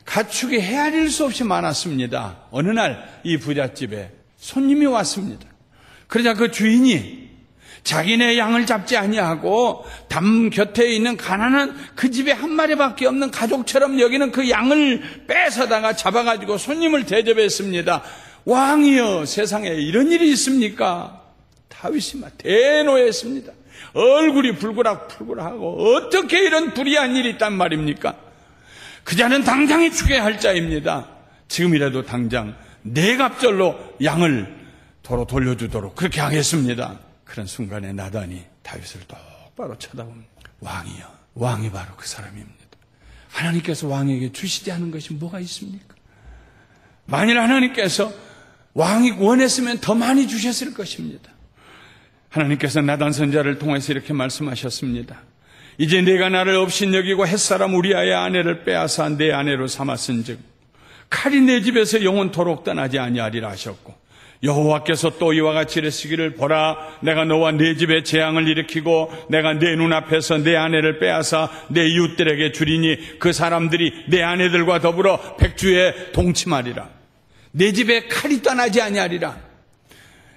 가축이 헤아릴 수 없이 많았습니다. 어느 날 이 부잣집에 손님이 왔습니다. 그러자 그 주인이 자기네 양을 잡지 아니하고 담 곁에 있는 가난한 그 집에 한 마리밖에 없는 가족처럼 여기는 그 양을 뺏어다가 잡아가지고 손님을 대접했습니다. 왕이여, 세상에 이런 일이 있습니까? 다윗이 막 대노했습니다. 얼굴이 불그락불그락하고 어떻게 이런 불의한 일이 있단 말입니까? 그 자는 당장에 죽여야 할 자입니다. 지금이라도 당장 내 갑절로 양을 도로 돌려주도록 그렇게 하겠습니다. 그런 순간에 나단이 다윗을 똑바로 쳐다봅니다. 왕이요, 왕이 바로 그 사람입니다. 하나님께서 왕에게 주시지 않은 것이 뭐가 있습니까? 만일 하나님께서 왕이 원했으면 더 많이 주셨을 것입니다. 하나님께서 나단 선지자를 통해서 이렇게 말씀하셨습니다. 이제 내가 나를 업신여기고 햇사람 우리아의 아내를 빼앗아 내 아내로 삼았은즉 칼이 내 집에서 영원토록 떠나지 아니하리라 하셨고, 여호와께서 또 이와 같이 이르시기를, 보라, 내가 너와 네 집에 재앙을 일으키고 내가 내 눈앞에서 내 아내를 빼앗아 내 이웃들에게 주리니 그 사람들이 내 아내들과 더불어 백주에 동침하리라. 내 집에 칼이 떠나지 아니하리라.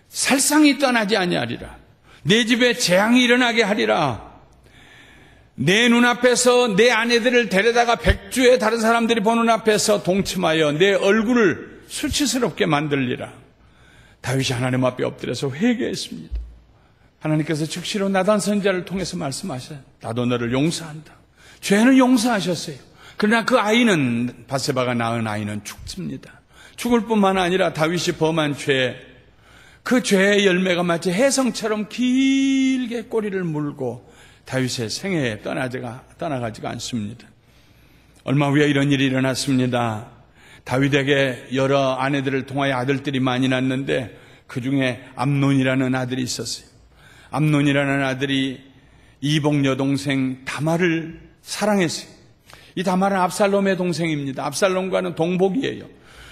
살상이 떠나지 아니하리라. 내 집에 재앙이 일어나게 하리라. 내 눈앞에서 내 아내들을 데려다가 백주에 다른 사람들이 보는 앞에서 동침하여 내 얼굴을 수치스럽게 만들리라. 다윗이 하나님 앞에 엎드려서 회개했습니다. 하나님께서 즉시로 나단 선지자를 통해서 말씀하셔요. 나도 너를 용서한다. 죄는 용서하셨어요. 그러나 그 아이는, 밧세바가 낳은 아이는 죽습니다. 죽을 뿐만 아니라 다윗이 범한 죄, 그 죄의 열매가 마치 해성처럼 길게 꼬리를 물고 다윗의 생애에 떠나가지가 않습니다. 얼마 후에 이런 일이 일어났습니다. 다윗에게 여러 아내들을 통하여 아들들이 많이 낳았는데 그 중에 암논이라는 아들이 있었어요. 암논이라는 아들이 이복 여동생 다말을 사랑했어요. 이 다말은 압살롬의 동생입니다. 압살롬과는 동복이에요.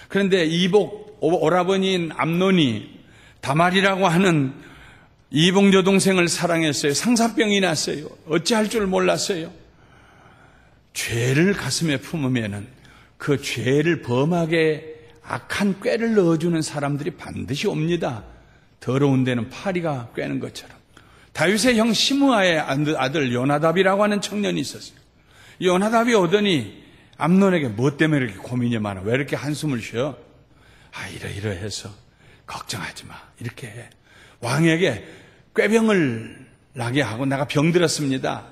그런데 이복 오라버니인 암논이 다말이라고 하는 이복 여동생을 사랑했어요. 상사병이 났어요. 어찌할 줄 몰랐어요. 죄를 가슴에 품으면은 그 죄를 범하게 악한 꾀를 넣어주는 사람들이 반드시 옵니다. 더러운 데는 파리가 꿰는 것처럼. 다윗의 형 시므아의 아들 요나답이라고 하는 청년이 있었어요. 요나답이 오더니 암논에게 뭐 때문에 이렇게 고민이 많아? 왜 이렇게 한숨을 쉬어? 이러해서 걱정하지 마. 이렇게 해. 왕에게 꾀병을 나게 하고 내가 병들었습니다.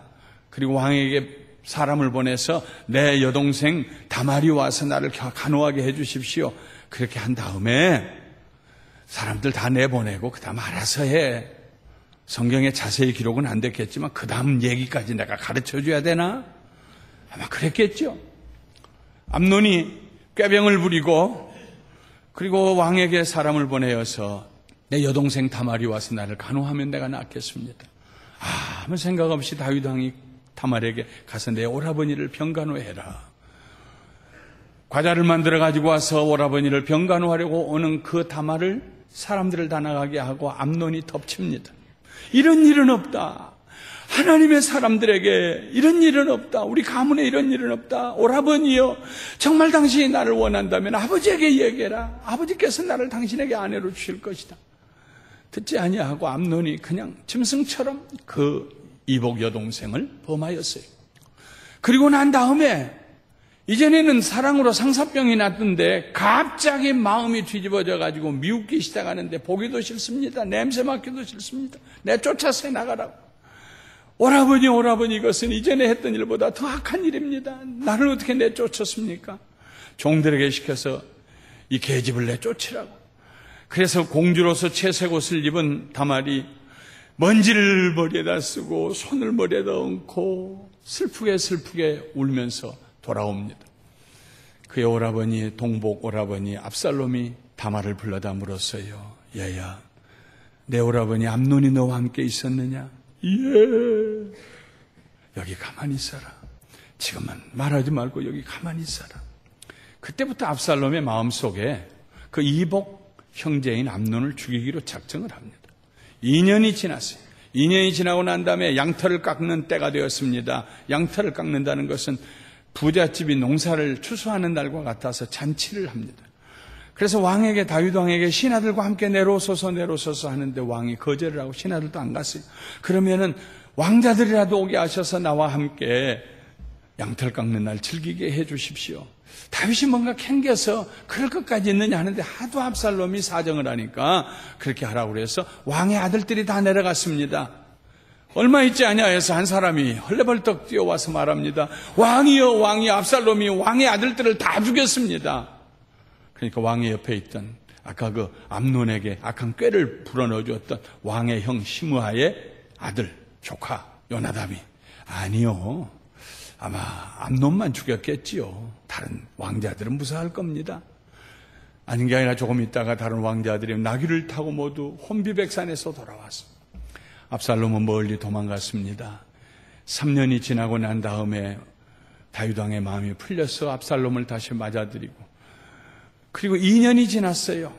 그리고 왕에게 사람을 보내서 내 여동생 다말이 와서 나를 간호하게 해 주십시오. 그렇게 한 다음에 사람들 다 내보내고 그 다음 알아서 해. 성경에 자세히 기록은 안 됐겠지만 그 다음 얘기까지 내가 가르쳐 줘야 되나? 아마 그랬겠죠. 암논이 꾀병을 부리고 그리고 왕에게 사람을 보내어서 내 여동생 다말이 와서 나를 간호하면 내가 낫겠습니다. 아무 생각 없이 다윗 왕이 다말에게 가서 내 오라버니를 병간호해라. 과자를 만들어 가지고 와서 오라버니를 병간호하려고 오는 그 다말을 사람들을 다 나가게 하고 암논이 덮칩니다. 이런 일은 없다. 하나님의 사람들에게 이런 일은 없다. 우리 가문에 이런 일은 없다. 오라버니여, 정말 당신이 나를 원한다면 아버지에게 얘기해라. 아버지께서 나를 당신에게 아내로 주실 것이다. 듣지 아니하고 암논이 그냥 짐승처럼 그 이복 여동생을 범하였어요. 그리고 난 다음에 이전에는 사랑으로 상사병이 났던데 갑자기 마음이 뒤집어져 가지고 미웃기 시작하는데 보기도 싫습니다. 냄새 맡기도 싫습니다. 내쫓아서 나가라고. 오라버니 이것은 이전에 했던 일보다 더 악한 일입니다. 나를 어떻게 내쫓았습니까? 종들에게 시켜서 이 계집을 내쫓으라고. 그래서 공주로서 채색 옷을 입은 다말이 먼지를 머리에다 쓰고 손을 머리에다 얹고 슬프게 울면서 돌아옵니다. 그의 오라버니, 동복 오라버니 압살롬이 다말을 불러다 물었어요. 얘야, 내 오라버니 암논이 너와 함께 있었느냐? 예. 여기 가만히 있어라. 지금은 말하지 말고 여기 가만히 있어라. 그때부터 압살롬의 마음속에 그 이복 형제인 암논을 죽이기로 작정을 합니다. 2년이 지났어요. 2년이 지나고 난 다음에 양털을 깎는 때가 되었습니다. 양털을 깎는다는 것은 부잣집이 농사를 추수하는 날과 같아서 잔치를 합니다. 그래서 왕에게, 다윗 왕에게 신하들과 함께 내려오소서 하는데 왕이 거절을 하고 신하들도 안 갔어요. 그러면은 왕자들이라도 오게 하셔서 나와 함께 양털 깎는 날 즐기게 해 주십시오. 다윗이 뭔가 캥겨서 그럴 것까지 있느냐 하는데 하도 압살롬이 사정을 하니까 그렇게 하라고 그래서 왕의 아들들이 다 내려갔습니다. 얼마 있지 않냐 해서 한 사람이 헐레벌떡 뛰어와서 말합니다. 왕이여, 압살롬이 왕의 아들들을 다 죽였습니다. 그러니까 왕의 옆에 있던 아까 그 암논에게 악한 꾀를 불어넣어 주었던 왕의 형 시므아의 아들 조카 요나답이 아니요, 아마 암논만 죽였겠지요. 다른 왕자들은 무사할 겁니다. 아닌 게 아니라 조금 있다가 다른 왕자들이 나귀를 타고 모두 혼비백산에서 돌아왔습니다. 압살롬은 멀리 도망갔습니다. 3년이 지나고 난 다음에 다윗 왕의 마음이 풀려서 압살롬을 다시 맞아들이고, 그리고 2년이 지났어요.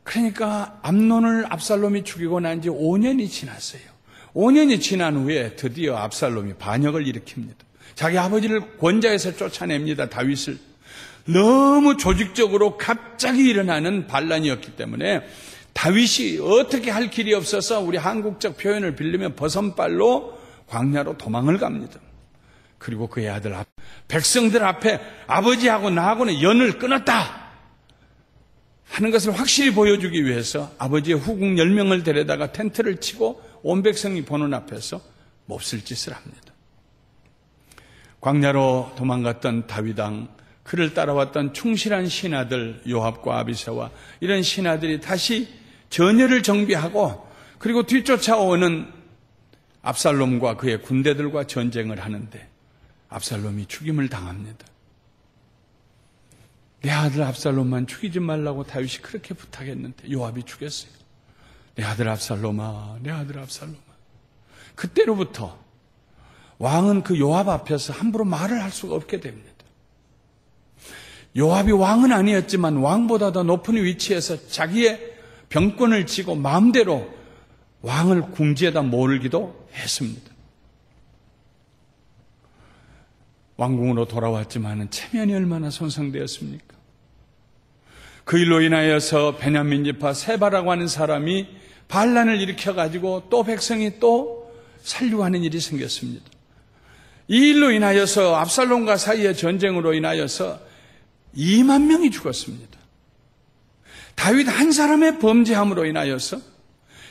그러니까 암논을 압살롬이 죽이고 난 지 5년이 지났어요. 5년이 지난 후에 드디어 압살롬이 반역을 일으킵니다. 자기 아버지를 권좌에서 쫓아냅니다. 다윗을. 너무 조직적으로 갑자기 일어나는 반란이었기 때문에 다윗이 어떻게 할 길이 없어서 우리 한국적 표현을 빌리면 버선발로 광야로 도망을 갑니다. 그리고 그의 아들 백성들 앞에 아버지하고 나하고는 연을 끊었다 하는 것을 확실히 보여주기 위해서 아버지의 후궁 10명을 데려다가 텐트를 치고 온 백성이 보는 앞에서 몹쓸 짓을 합니다. 광야로 도망갔던 다윗 왕, 그를 따라왔던 충실한 신하들 요압과 아비새와 이런 신하들이 다시 전열을 정비하고 그리고 뒤쫓아오는 압살롬과 그의 군대들과 전쟁을 하는데 압살롬이 죽임을 당합니다. 내 아들 압살롬만 죽이지 말라고 다윗이 그렇게 부탁했는데 요압이 죽였어요. 내 아들 압살롬아, 내 아들 압살롬아. 그때로부터 왕은 그 요압 앞에서 함부로 말을 할 수가 없게 됩니다. 요압이 왕은 아니었지만 왕보다 더 높은 위치에서 자기의 병권을 쥐고 마음대로 왕을 궁지에다 몰기도 했습니다. 왕궁으로 돌아왔지만 체면이 얼마나 손상되었습니까? 그 일로 인하여서 베냐민 지파 세바라고 하는 사람이 반란을 일으켜가지고 또 백성이 또 살류하는 일이 생겼습니다. 이 일로 인하여서 압살롬과 사이의 전쟁으로 인하여서 2만 명이 죽었습니다. 다윗 한 사람의 범죄함으로 인하여서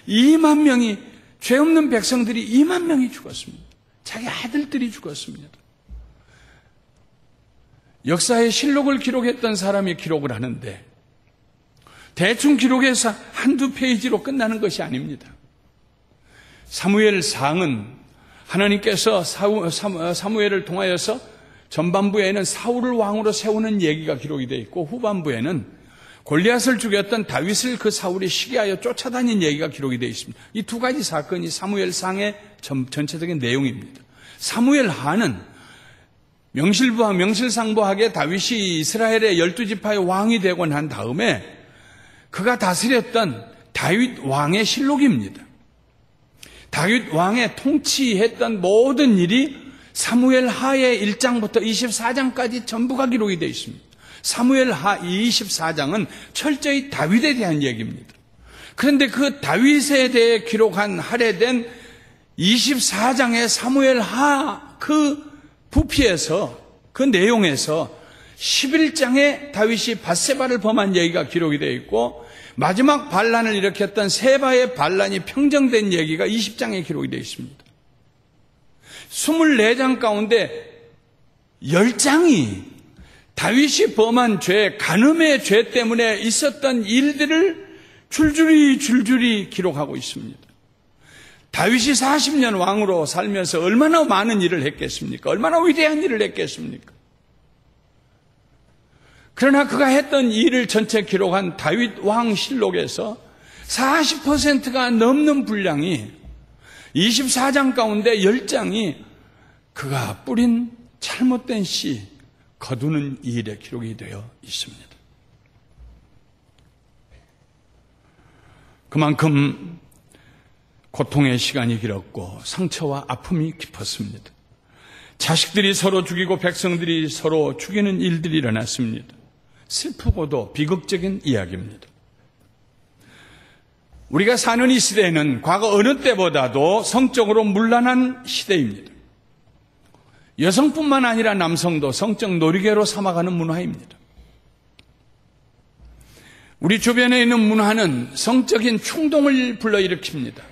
2만 명이, 죄 없는 백성들이 2만 명이 죽었습니다. 자기 아들들이 죽었습니다. 역사의 실록을 기록했던 사람이 기록을 하는데 대충 기록해서 한두 페이지로 끝나는 것이 아닙니다. 사무엘상은 하나님께서 사무엘을 통하여서 전반부에는 사울을 왕으로 세우는 얘기가 기록이 되어 있고 후반부에는 골리앗을 죽였던 다윗을 그 사울이 시기하여 쫓아다닌 얘기가 기록이 되어 있습니다. 이 두 가지 사건이 사무엘상의 전체적인 내용입니다. 사무엘하는 명실상부하게 다윗이 이스라엘의 12지파의 왕이 되고 난 다음에 그가 다스렸던 다윗 왕의 실록입니다. 다윗 왕의 통치했던 모든 일이 사무엘하의 1장부터 24장까지 전부가 기록이 되어 있습니다. 사무엘하 24장은 철저히 다윗에 대한 얘기입니다. 그런데 그 다윗에 대해 기록한 할애된 24장의 사무엘하 그 부피에서, 그 내용에서 11장에 다윗이 밧세바를 범한 얘기가 기록이 되어 있고 마지막 반란을 일으켰던 세바의 반란이 평정된 얘기가 20장에 기록이 되어 있습니다. 24장 가운데 10장이 다윗이 범한 죄, 간음의 죄 때문에 있었던 일들을 줄줄이 기록하고 있습니다. 다윗이 40년 왕으로 살면서 얼마나 많은 일을 했겠습니까? 얼마나 위대한 일을 했겠습니까? 그러나 그가 했던 일을 전체 기록한 다윗 왕 실록에서 40%가 넘는 분량이 24장 가운데 10장이 그가 뿌린 잘못된 씨 거두는 일에 기록이 되어 있습니다. 그만큼 고통의 시간이 길었고 상처와 아픔이 깊었습니다. 자식들이 서로 죽이고 백성들이 서로 죽이는 일들이 일어났습니다. 슬프고도 비극적인 이야기입니다. 우리가 사는 이 시대는 과거 어느 때보다도 성적으로 문란한 시대입니다. 여성뿐만 아니라 남성도 성적 놀이개로 삼아가는 문화입니다. 우리 주변에 있는 문화는 성적인 충동을 불러일으킵니다.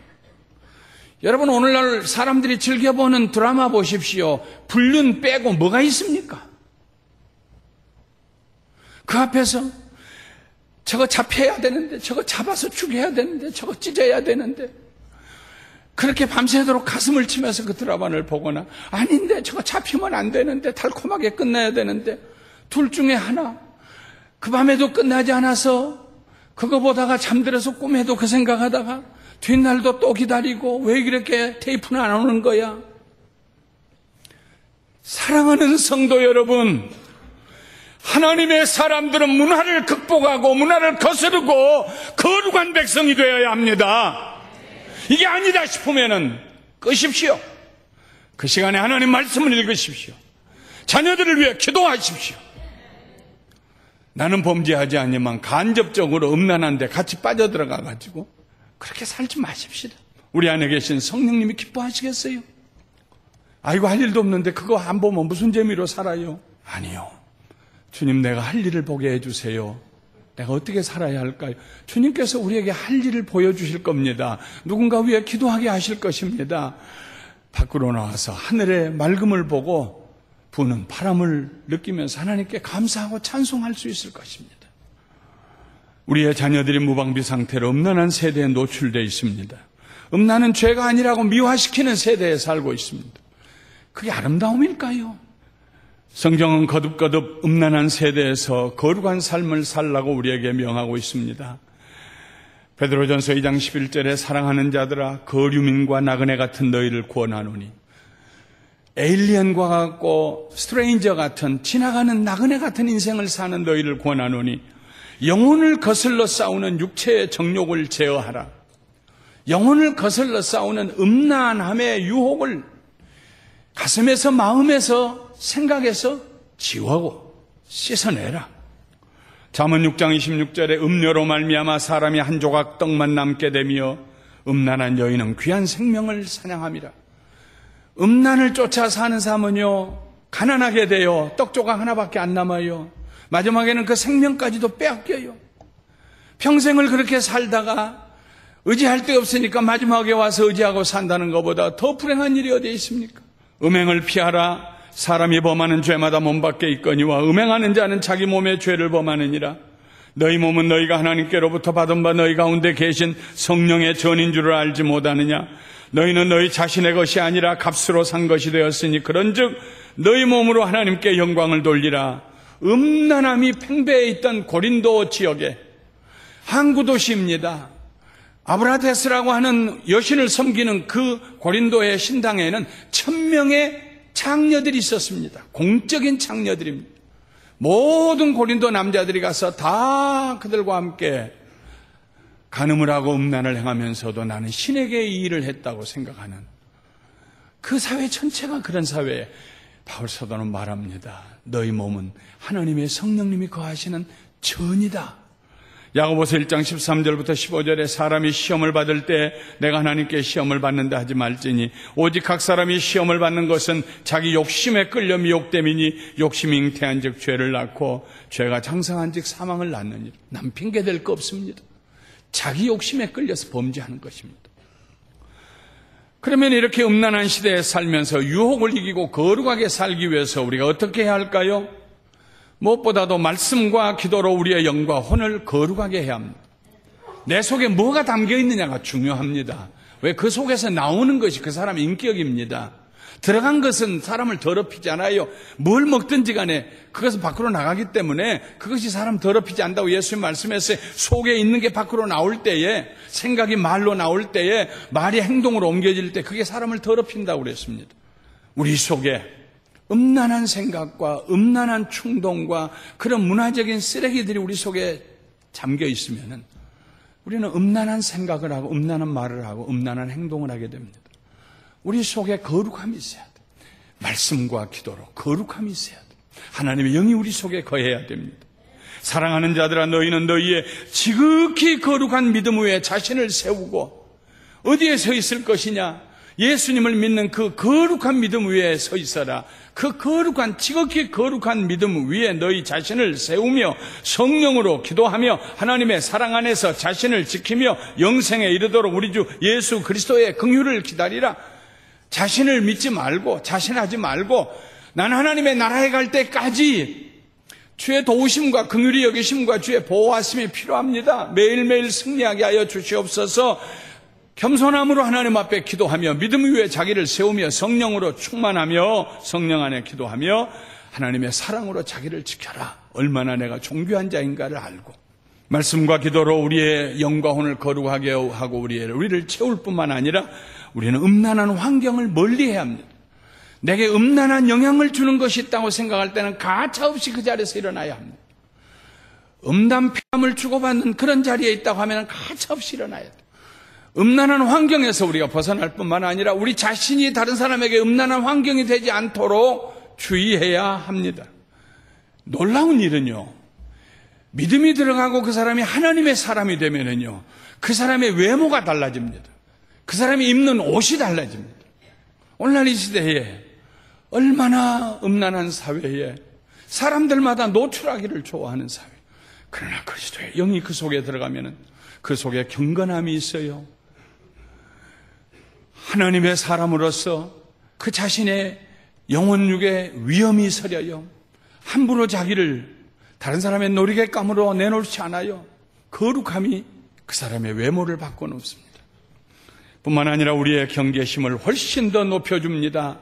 여러분, 오늘날 사람들이 즐겨보는 드라마 보십시오. 불륜 빼고 뭐가 있습니까? 그 앞에서 저거 잡혀야 되는데, 저거 잡아서 죽여야 되는데, 저거 찢어야 되는데, 그렇게 밤새도록 가슴을 치면서 그 드라마를 보거나, 아닌데 저거 잡히면 안 되는데, 달콤하게 끝나야 되는데, 둘 중에 하나, 그 밤에도 끝나지 않아서 그거 보다가 잠들어서 꿈에도 그 생각하다가 뒷날도 또 기다리고, 왜 이렇게 테이프는 안 오는 거야? 사랑하는 성도 여러분, 하나님의 사람들은 문화를 극복하고 문화를 거스르고 거룩한 백성이 되어야 합니다. 이게 아니다 싶으면은 끄십시오. 그 시간에 하나님 말씀을 읽으십시오. 자녀들을 위해 기도하십시오. 나는 범죄하지 않지만 간접적으로 음란한데 같이 빠져들어가 가지고 그렇게 살지 마십시다. 우리 안에 계신 성령님이 기뻐하시겠어요? 아이고, 할 일도 없는데 그거 안 보면 무슨 재미로 살아요? 아니요. 주님, 내가 할 일을 보게 해주세요. 내가 어떻게 살아야 할까요? 주님께서 우리에게 할 일을 보여주실 겁니다. 누군가 위해 기도하게 하실 것입니다. 밖으로 나와서 하늘의 맑음을 보고 부는 바람을 느끼면서 하나님께 감사하고 찬송할 수 있을 것입니다. 우리의 자녀들이 무방비 상태로 음란한 세대에 노출되어 있습니다. 음란은 죄가 아니라고 미화시키는 세대에 살고 있습니다. 그게 아름다움일까요? 성경은 거듭거듭 음란한 세대에서 거룩한 삶을 살라고 우리에게 명하고 있습니다. 베드로전서 2장 11절에 사랑하는 자들아 거류민과 나그네 같은 너희를 구원하노니, 에일리언과 같고 스트레인저 같은 지나가는 나그네 같은 인생을 사는 너희를 구원하노니 영혼을 거슬러 싸우는 육체의 정욕을 제어하라. 영혼을 거슬러 싸우는 음란함의 유혹을 가슴에서 마음에서 생각에서 지우고 씻어내라. 잠언 6장 26절에 음료로 말미암아 사람이 한 조각 떡만 남게 되며 음란한 여인은 귀한 생명을 사냥함이라. 음란을 쫓아 사는 사람은요, 가난하게 돼요. 떡 조각 하나밖에 안 남아요. 마지막에는 그 생명까지도 빼앗겨요. 평생을 그렇게 살다가 의지할 데 없으니까 마지막에 와서 의지하고 산다는 것보다 더 불행한 일이 어디에 있습니까? 음행을 피하라. 사람이 범하는 죄마다 몸 밖에 있거니와 음행하는 자는 자기 몸의 죄를 범하느니라. 너희 몸은 너희가 하나님께로부터 받은 바 너희 가운데 계신 성령의 전인 줄을 알지 못하느냐. 너희는 너희 자신의 것이 아니라 값으로 산 것이 되었으니 그런즉 너희 몸으로 하나님께 영광을 돌리라. 음란함이 팽배해 있던 고린도 지역에 항구 도시입니다. 아브라데스라고 하는 여신을 섬기는 그 고린도의 신당에는 1000명의 창녀들이 있었습니다. 공적인 창녀들입니다. 모든 고린도 남자들이 가서 다 그들과 함께 간음을 하고 음란을 행하면서도 나는 신에게 이 일을 했다고 생각하는 그 사회 전체가 그런 사회에 바울 사도는 말합니다. 너희 몸은 하나님의 성령님이 거하시는 전이다. 야고보서 1장 13절부터 15절에 사람이 시험을 받을 때 내가 하나님께 시험을 받는다 하지 말지니 오직 각 사람이 시험을 받는 것은 자기 욕심에 끌려 미혹됨이니 욕심이 잉태한 즉 죄를 낳고 죄가 장성한 즉 사망을 낳느니라. 남 핑계댈 거 없습니다. 자기 욕심에 끌려서 범죄하는 것입니다. 그러면 이렇게 음란한 시대에 살면서 유혹을 이기고 거룩하게 살기 위해서 우리가 어떻게 해야 할까요? 무엇보다도 말씀과 기도로 우리의 영과 혼을 거룩하게 해야 합니다. 내 속에 뭐가 담겨 있느냐가 중요합니다. 왜? 그 속에서 나오는 것이 그 사람의 인격입니다. 들어간 것은 사람을 더럽히지 않아요. 뭘 먹든지 간에 그것은 밖으로 나가기 때문에 그것이 사람 더럽히지 않다고 예수님 말씀했어요. 속에 있는 게 밖으로 나올 때에, 생각이 말로 나올 때에, 말이 행동으로 옮겨질 때 그게 사람을 더럽힌다고 그랬습니다. 우리 속에 음란한 생각과 음란한 충동과 그런 문화적인 쓰레기들이 우리 속에 잠겨 있으면은 우리는 음란한 생각을 하고 음란한 말을 하고 음란한 행동을 하게 됩니다. 우리 속에 거룩함이 있어야 돼. 말씀과 기도로 거룩함이 있어야 돼. 하나님의 영이 우리 속에 거해야 됩니다. 사랑하는 자들아 너희는 너희의 지극히 거룩한 믿음 위에 자신을 세우고 어디에 서 있을 것이냐? 예수님을 믿는 그 거룩한 믿음 위에 서 있어라. 그 거룩한 지극히 거룩한 믿음 위에 너희 자신을 세우며 성령으로 기도하며 하나님의 사랑 안에서 자신을 지키며 영생에 이르도록 우리 주 예수 그리스도의 긍휼을 기다리라. 자신을 믿지 말고 자신하지 말고 나는 하나님의 나라에 갈 때까지 주의 도우심과 긍휼히 여기심과 주의 보호하심이 필요합니다. 매일매일 승리하게 하여 주시옵소서. 겸손함으로 하나님 앞에 기도하며 믿음 위에 자기를 세우며 성령으로 충만하며 성령 안에 기도하며 하나님의 사랑으로 자기를 지켜라. 얼마나 내가 존귀한 자인가를 알고 말씀과 기도로 우리의 영과 혼을 거룩하게 하고 우리를 채울 뿐만 아니라 우리는 음란한 환경을 멀리해야 합니다. 내게 음란한 영향을 주는 것이 있다고 생각할 때는 가차없이 그 자리에서 일어나야 합니다. 음란 피함을 주고받는 그런 자리에 있다고 하면 가차없이 일어나야 돼요. 음란한 환경에서 우리가 벗어날 뿐만 아니라 우리 자신이 다른 사람에게 음란한 환경이 되지 않도록 주의해야 합니다. 놀라운 일은요, 믿음이 들어가고 그 사람이 하나님의 사람이 되면은요, 그 사람의 외모가 달라집니다. 그 사람이 입는 옷이 달라집니다. 오늘날 이 시대에 얼마나 음란한 사회에 사람들마다 노출하기를 좋아하는 사회, 그러나 그리스도의 영이 그 속에 들어가면은 그 속에 경건함이 있어요. 하나님의 사람으로서 그 자신의 영혼육에 위험이 서려요. 함부로 자기를 다른 사람의 놀이객감으로 내놓지 않아요. 거룩함이 그 사람의 외모를 바꿔놓습니다. 뿐만 아니라 우리의 경계심을 훨씬 더 높여줍니다.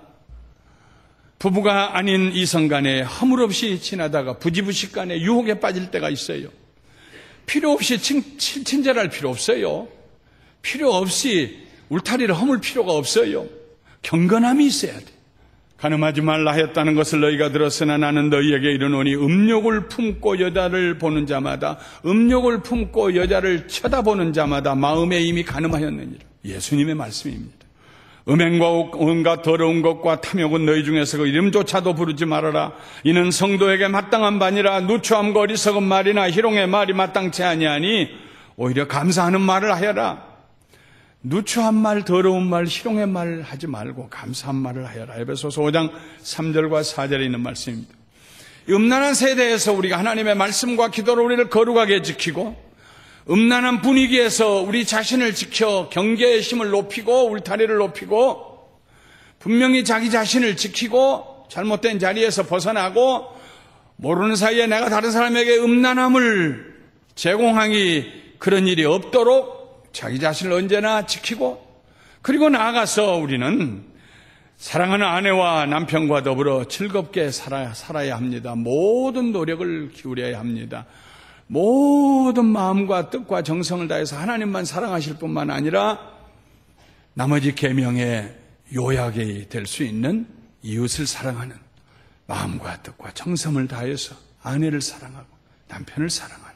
부부가 아닌 이성 간에 허물없이 지나다가 부지부식간에 유혹에 빠질 때가 있어요. 필요 없이 친절할 필요 없어요. 필요 없이 울타리를 허물 필요가 없어요. 경건함이 있어야 돼. 간음하지 말라 하였다는 것을 너희가 들었으나 나는 너희에게 이르노니 음욕을 품고 여자를 보는 자마다 음욕을 품고 여자를 쳐다보는 자마다 마음에 이미 간음하였느니라. 예수님의 말씀입니다. 음행과 온갖 더러운 것과 탐욕은 너희 중에서 그 이름조차도 부르지 말아라. 이는 성도에게 마땅한 바니라. 누추함과 어리석은 말이나 희롱의 말이 마땅치 아니하니 오히려 감사하는 말을 하여라. 누추한 말, 더러운 말, 희롱의 말 하지 말고 감사한 말을 하여라. 에베소서 5장 3절과 4절에 있는 말씀입니다. 이 음란한 세대에서 우리가 하나님의 말씀과 기도로 우리를 거룩하게 지키고 음란한 분위기에서 우리 자신을 지켜 경계의 힘을 높이고 울타리를 높이고 분명히 자기 자신을 지키고 잘못된 자리에서 벗어나고 모르는 사이에 내가 다른 사람에게 음란함을 제공하기 그런 일이 없도록 자기 자신을 언제나 지키고 그리고 나아가서 우리는 사랑하는 아내와 남편과 더불어 즐겁게 살아야 합니다. 모든 노력을 기울여야 합니다. 모든 마음과 뜻과 정성을 다해서 하나님만 사랑하실 뿐만 아니라 나머지 계명의 요약이 될 수 있는 이웃을 사랑하는 마음과 뜻과 정성을 다해서 아내를 사랑하고 남편을 사랑하는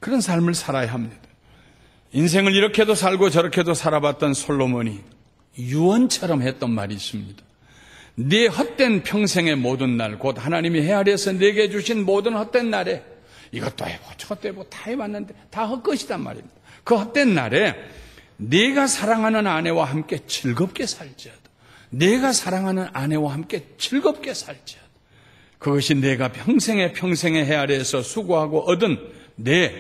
그런 삶을 살아야 합니다. 인생을 이렇게도 살고 저렇게도 살아봤던 솔로몬이 유언처럼 했던 말이 있습니다. 네 헛된 평생의 모든 날, 곧 하나님이 헤아려서 내게 주신 모든 헛된 날에 이것도 해보고 저것도 해보고 다 해봤는데 다 헛것이단 말입니다. 그 헛된 날에 내가 사랑하는 아내와 함께 즐겁게 살지어다. 내가 사랑하는 아내와 함께 즐겁게 살지어다. 그것이 내가 평생에 헤아려서 수고하고 얻은 내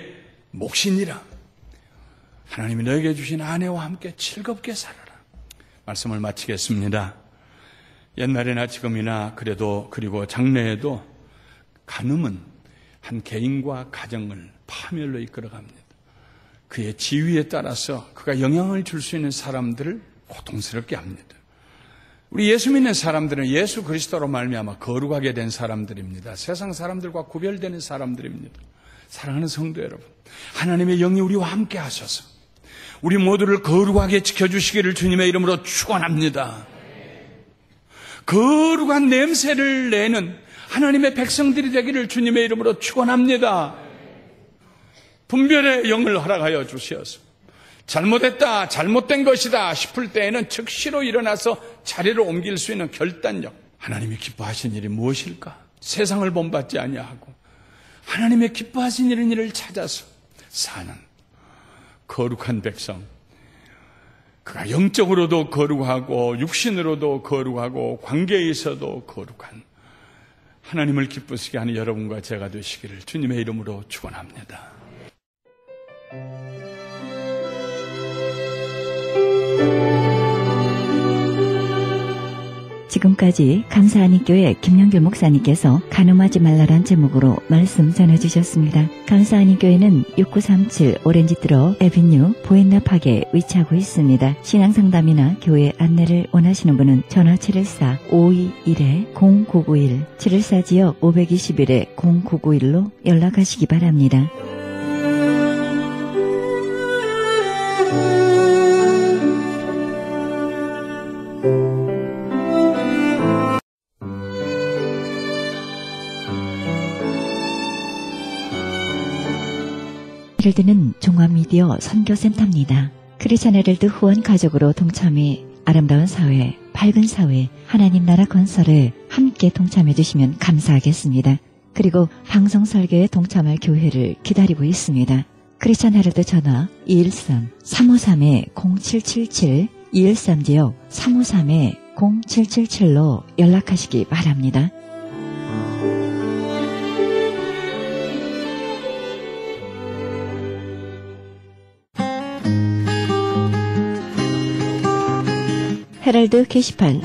몫이니라. 하나님이 너에게 주신 아내와 함께 즐겁게 살아라. 말씀을 마치겠습니다. 옛날이나 지금이나 그리고 장래에도 간음은 한 개인과 가정을 파멸로 이끌어갑니다. 그의 지위에 따라서 그가 영향을 줄 수 있는 사람들을 고통스럽게 합니다. 우리 예수 믿는 사람들은 예수 그리스도로 말미암아 거룩하게 된 사람들입니다. 세상 사람들과 구별되는 사람들입니다. 사랑하는 성도 여러분, 하나님의 영이 우리와 함께 하셔서 우리 모두를 거룩하게 지켜주시기를 주님의 이름으로 축원합니다. 거룩한 냄새를 내는 하나님의 백성들이 되기를 주님의 이름으로 축원합니다. 분별의 영을 허락하여 주시어서 잘못했다, 잘못된 것이다 싶을 때에는 즉시로 일어나서 자리를 옮길 수 있는 결단력. 하나님이 기뻐하신 일이 무엇일까? 세상을 본받지 아니하고 하나님의 기뻐하신 일을 찾아서 사는 거룩한 백성. 그가 영적으로도 거룩하고 육신으로도 거룩하고 관계에 있어도 거룩한 하나님을 기쁘시게 하는 여러분과 제가 되시기를 주님의 이름으로 축원합니다. 지금까지 감사하니 교회 김영길 목사님께서 간음하지 말라란 제목으로 말씀 전해주셨습니다. 감사하니 교회는 6937 오렌지드로 에비뉴 보인나팍에 위치하고 있습니다. 신앙상담이나 교회 안내를 원하시는 분은 전화 714-521-0991 714지역 521-0991로 연락하시기 바랍니다. 헤럴드는 종합미디어 선교센터입니다. 크리스천 헤럴드 후원 가족으로 동참해 아름다운 사회, 밝은 사회, 하나님 나라 건설에 함께 동참해 주시면 감사하겠습니다. 그리고 방송 설계에 동참할 교회를 기다리고 있습니다. 크리스천 헤럴드 전화 213-353-0777 213지역 353-0777로 연락하시기 바랍니다. 헤럴드 게시판.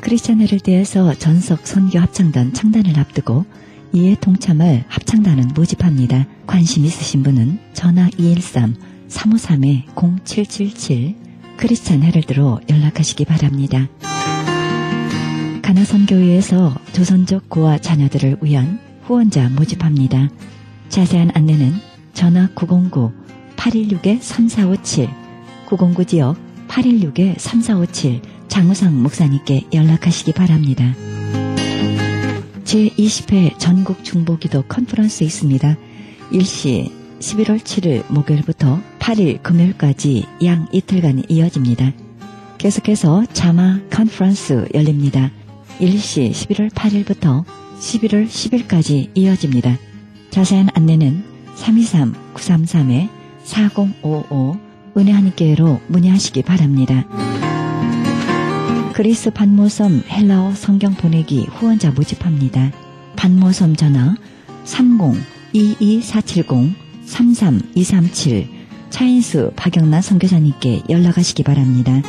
크리스찬 헤럴드에서 전석 선교 합창단 창단을 앞두고 이에 동참할 합창단은 모집합니다. 관심 있으신 분은 전화 213-353-0777 크리스찬 헤럴드로 연락하시기 바랍니다. 가나선교회에서 조선족 고아 자녀들을 위한 후원자 모집합니다. 자세한 안내는 전화 909-816-3457 909 지역 816-3457 장우상 목사님께 연락하시기 바랍니다. 제20회 전국 중보기도 컨퍼런스 있습니다. 일시 11월 7일 목요일부터 8일 금요일까지 양 이틀간 이어집니다. 계속해서 자마 컨퍼런스 열립니다. 일시 11월 8일부터 11월 10일까지 이어집니다. 자세한 안내는 323-933-4055 은혜 하나님께로 문의하시기 바랍니다. 그리스 반모섬 헬라어 성경 보내기 후원자 모집합니다. 반모섬 전화 30-22470-33237 차인수 박영란 선교사님께 연락하시기 바랍니다.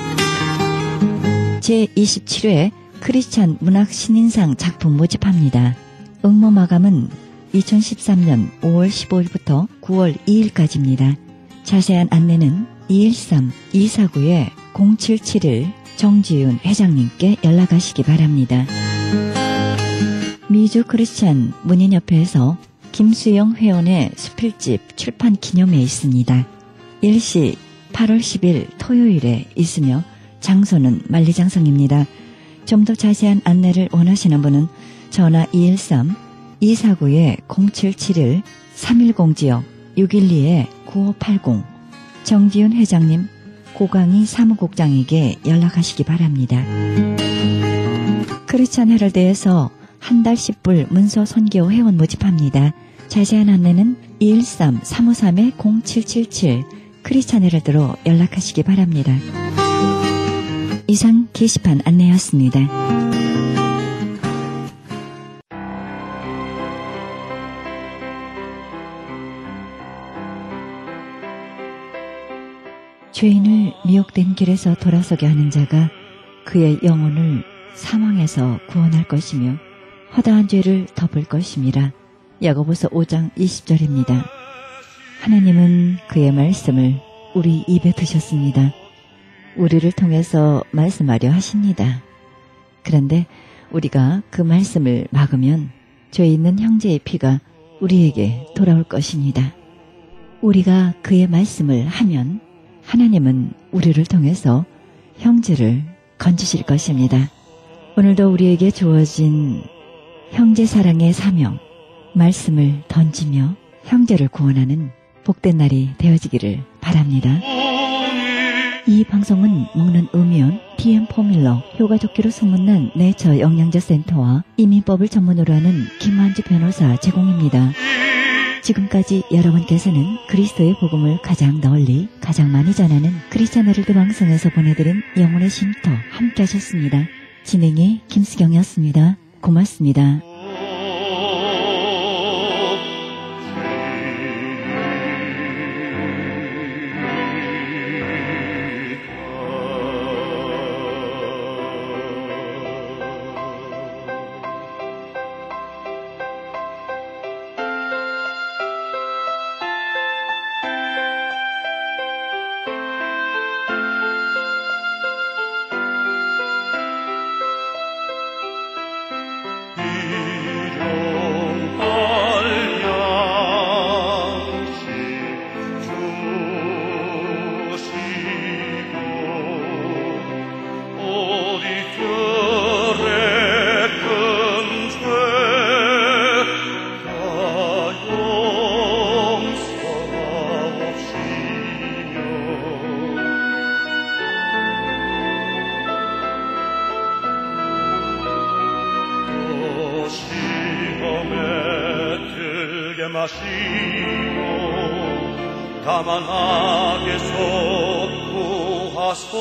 제27회 크리스찬 문학 신인상 작품 모집합니다. 응모 마감은 2013년 5월 15일부터 9월 2일까지입니다. 자세한 안내는 213-249-0771 정지윤 회장님께 연락하시기 바랍니다. 미주 크리스찬 문인협회에서 김수영 회원의 수필집 출판 기념회 있습니다. 일시 8월 10일 토요일에 있으며 장소는 만리장성입니다. 좀 더 자세한 안내를 원하시는 분은 전화 213-249-0771 310 지역 612-9580 정지윤 회장님 고강희 사무국장에게 연락하시기 바랍니다. 크리스찬 헤럴드에서 한 달 10불 문서 선교 회원 모집합니다. 자세한 안내는 213-353-0777 크리스찬 헤럴드로 연락하시기 바랍니다. 이상 게시판 안내였습니다. 죄인을 미혹된 길에서 돌아서게 하는 자가 그의 영혼을 사망에서 구원할 것이며 허다한 죄를 덮을 것임이라. 야고보서 5장 20절입니다. 하나님은 그의 말씀을 우리 입에 두셨습니다. 우리를 통해서 말씀하려 하십니다. 그런데 우리가 그 말씀을 막으면 죄 있는 형제의 피가 우리에게 돌아올 것입니다. 우리가 그의 말씀을 하면 하나님은 우리를 통해서 형제를 건지실 것입니다. 오늘도 우리에게 주어진 형제 사랑의 사명, 말씀을 던지며 형제를 구원하는 복된 날이 되어지기를 바랍니다. 이 방송은 먹는 음이온 DM4밀러 효과 좋기로 소문난 내처 영양제 센터와 이민법을 전문으로 하는 김만주 변호사 제공입니다. 지금까지 여러분께서는 그리스도의 복음을 가장 널리 가장 많이 전하는 크리스찬 헤럴드 방송에서 보내드린 영혼의 쉼터 함께 하셨습니다. 진행의 김수경이었습니다. 고맙습니다. 마시고 가만하게 속구하소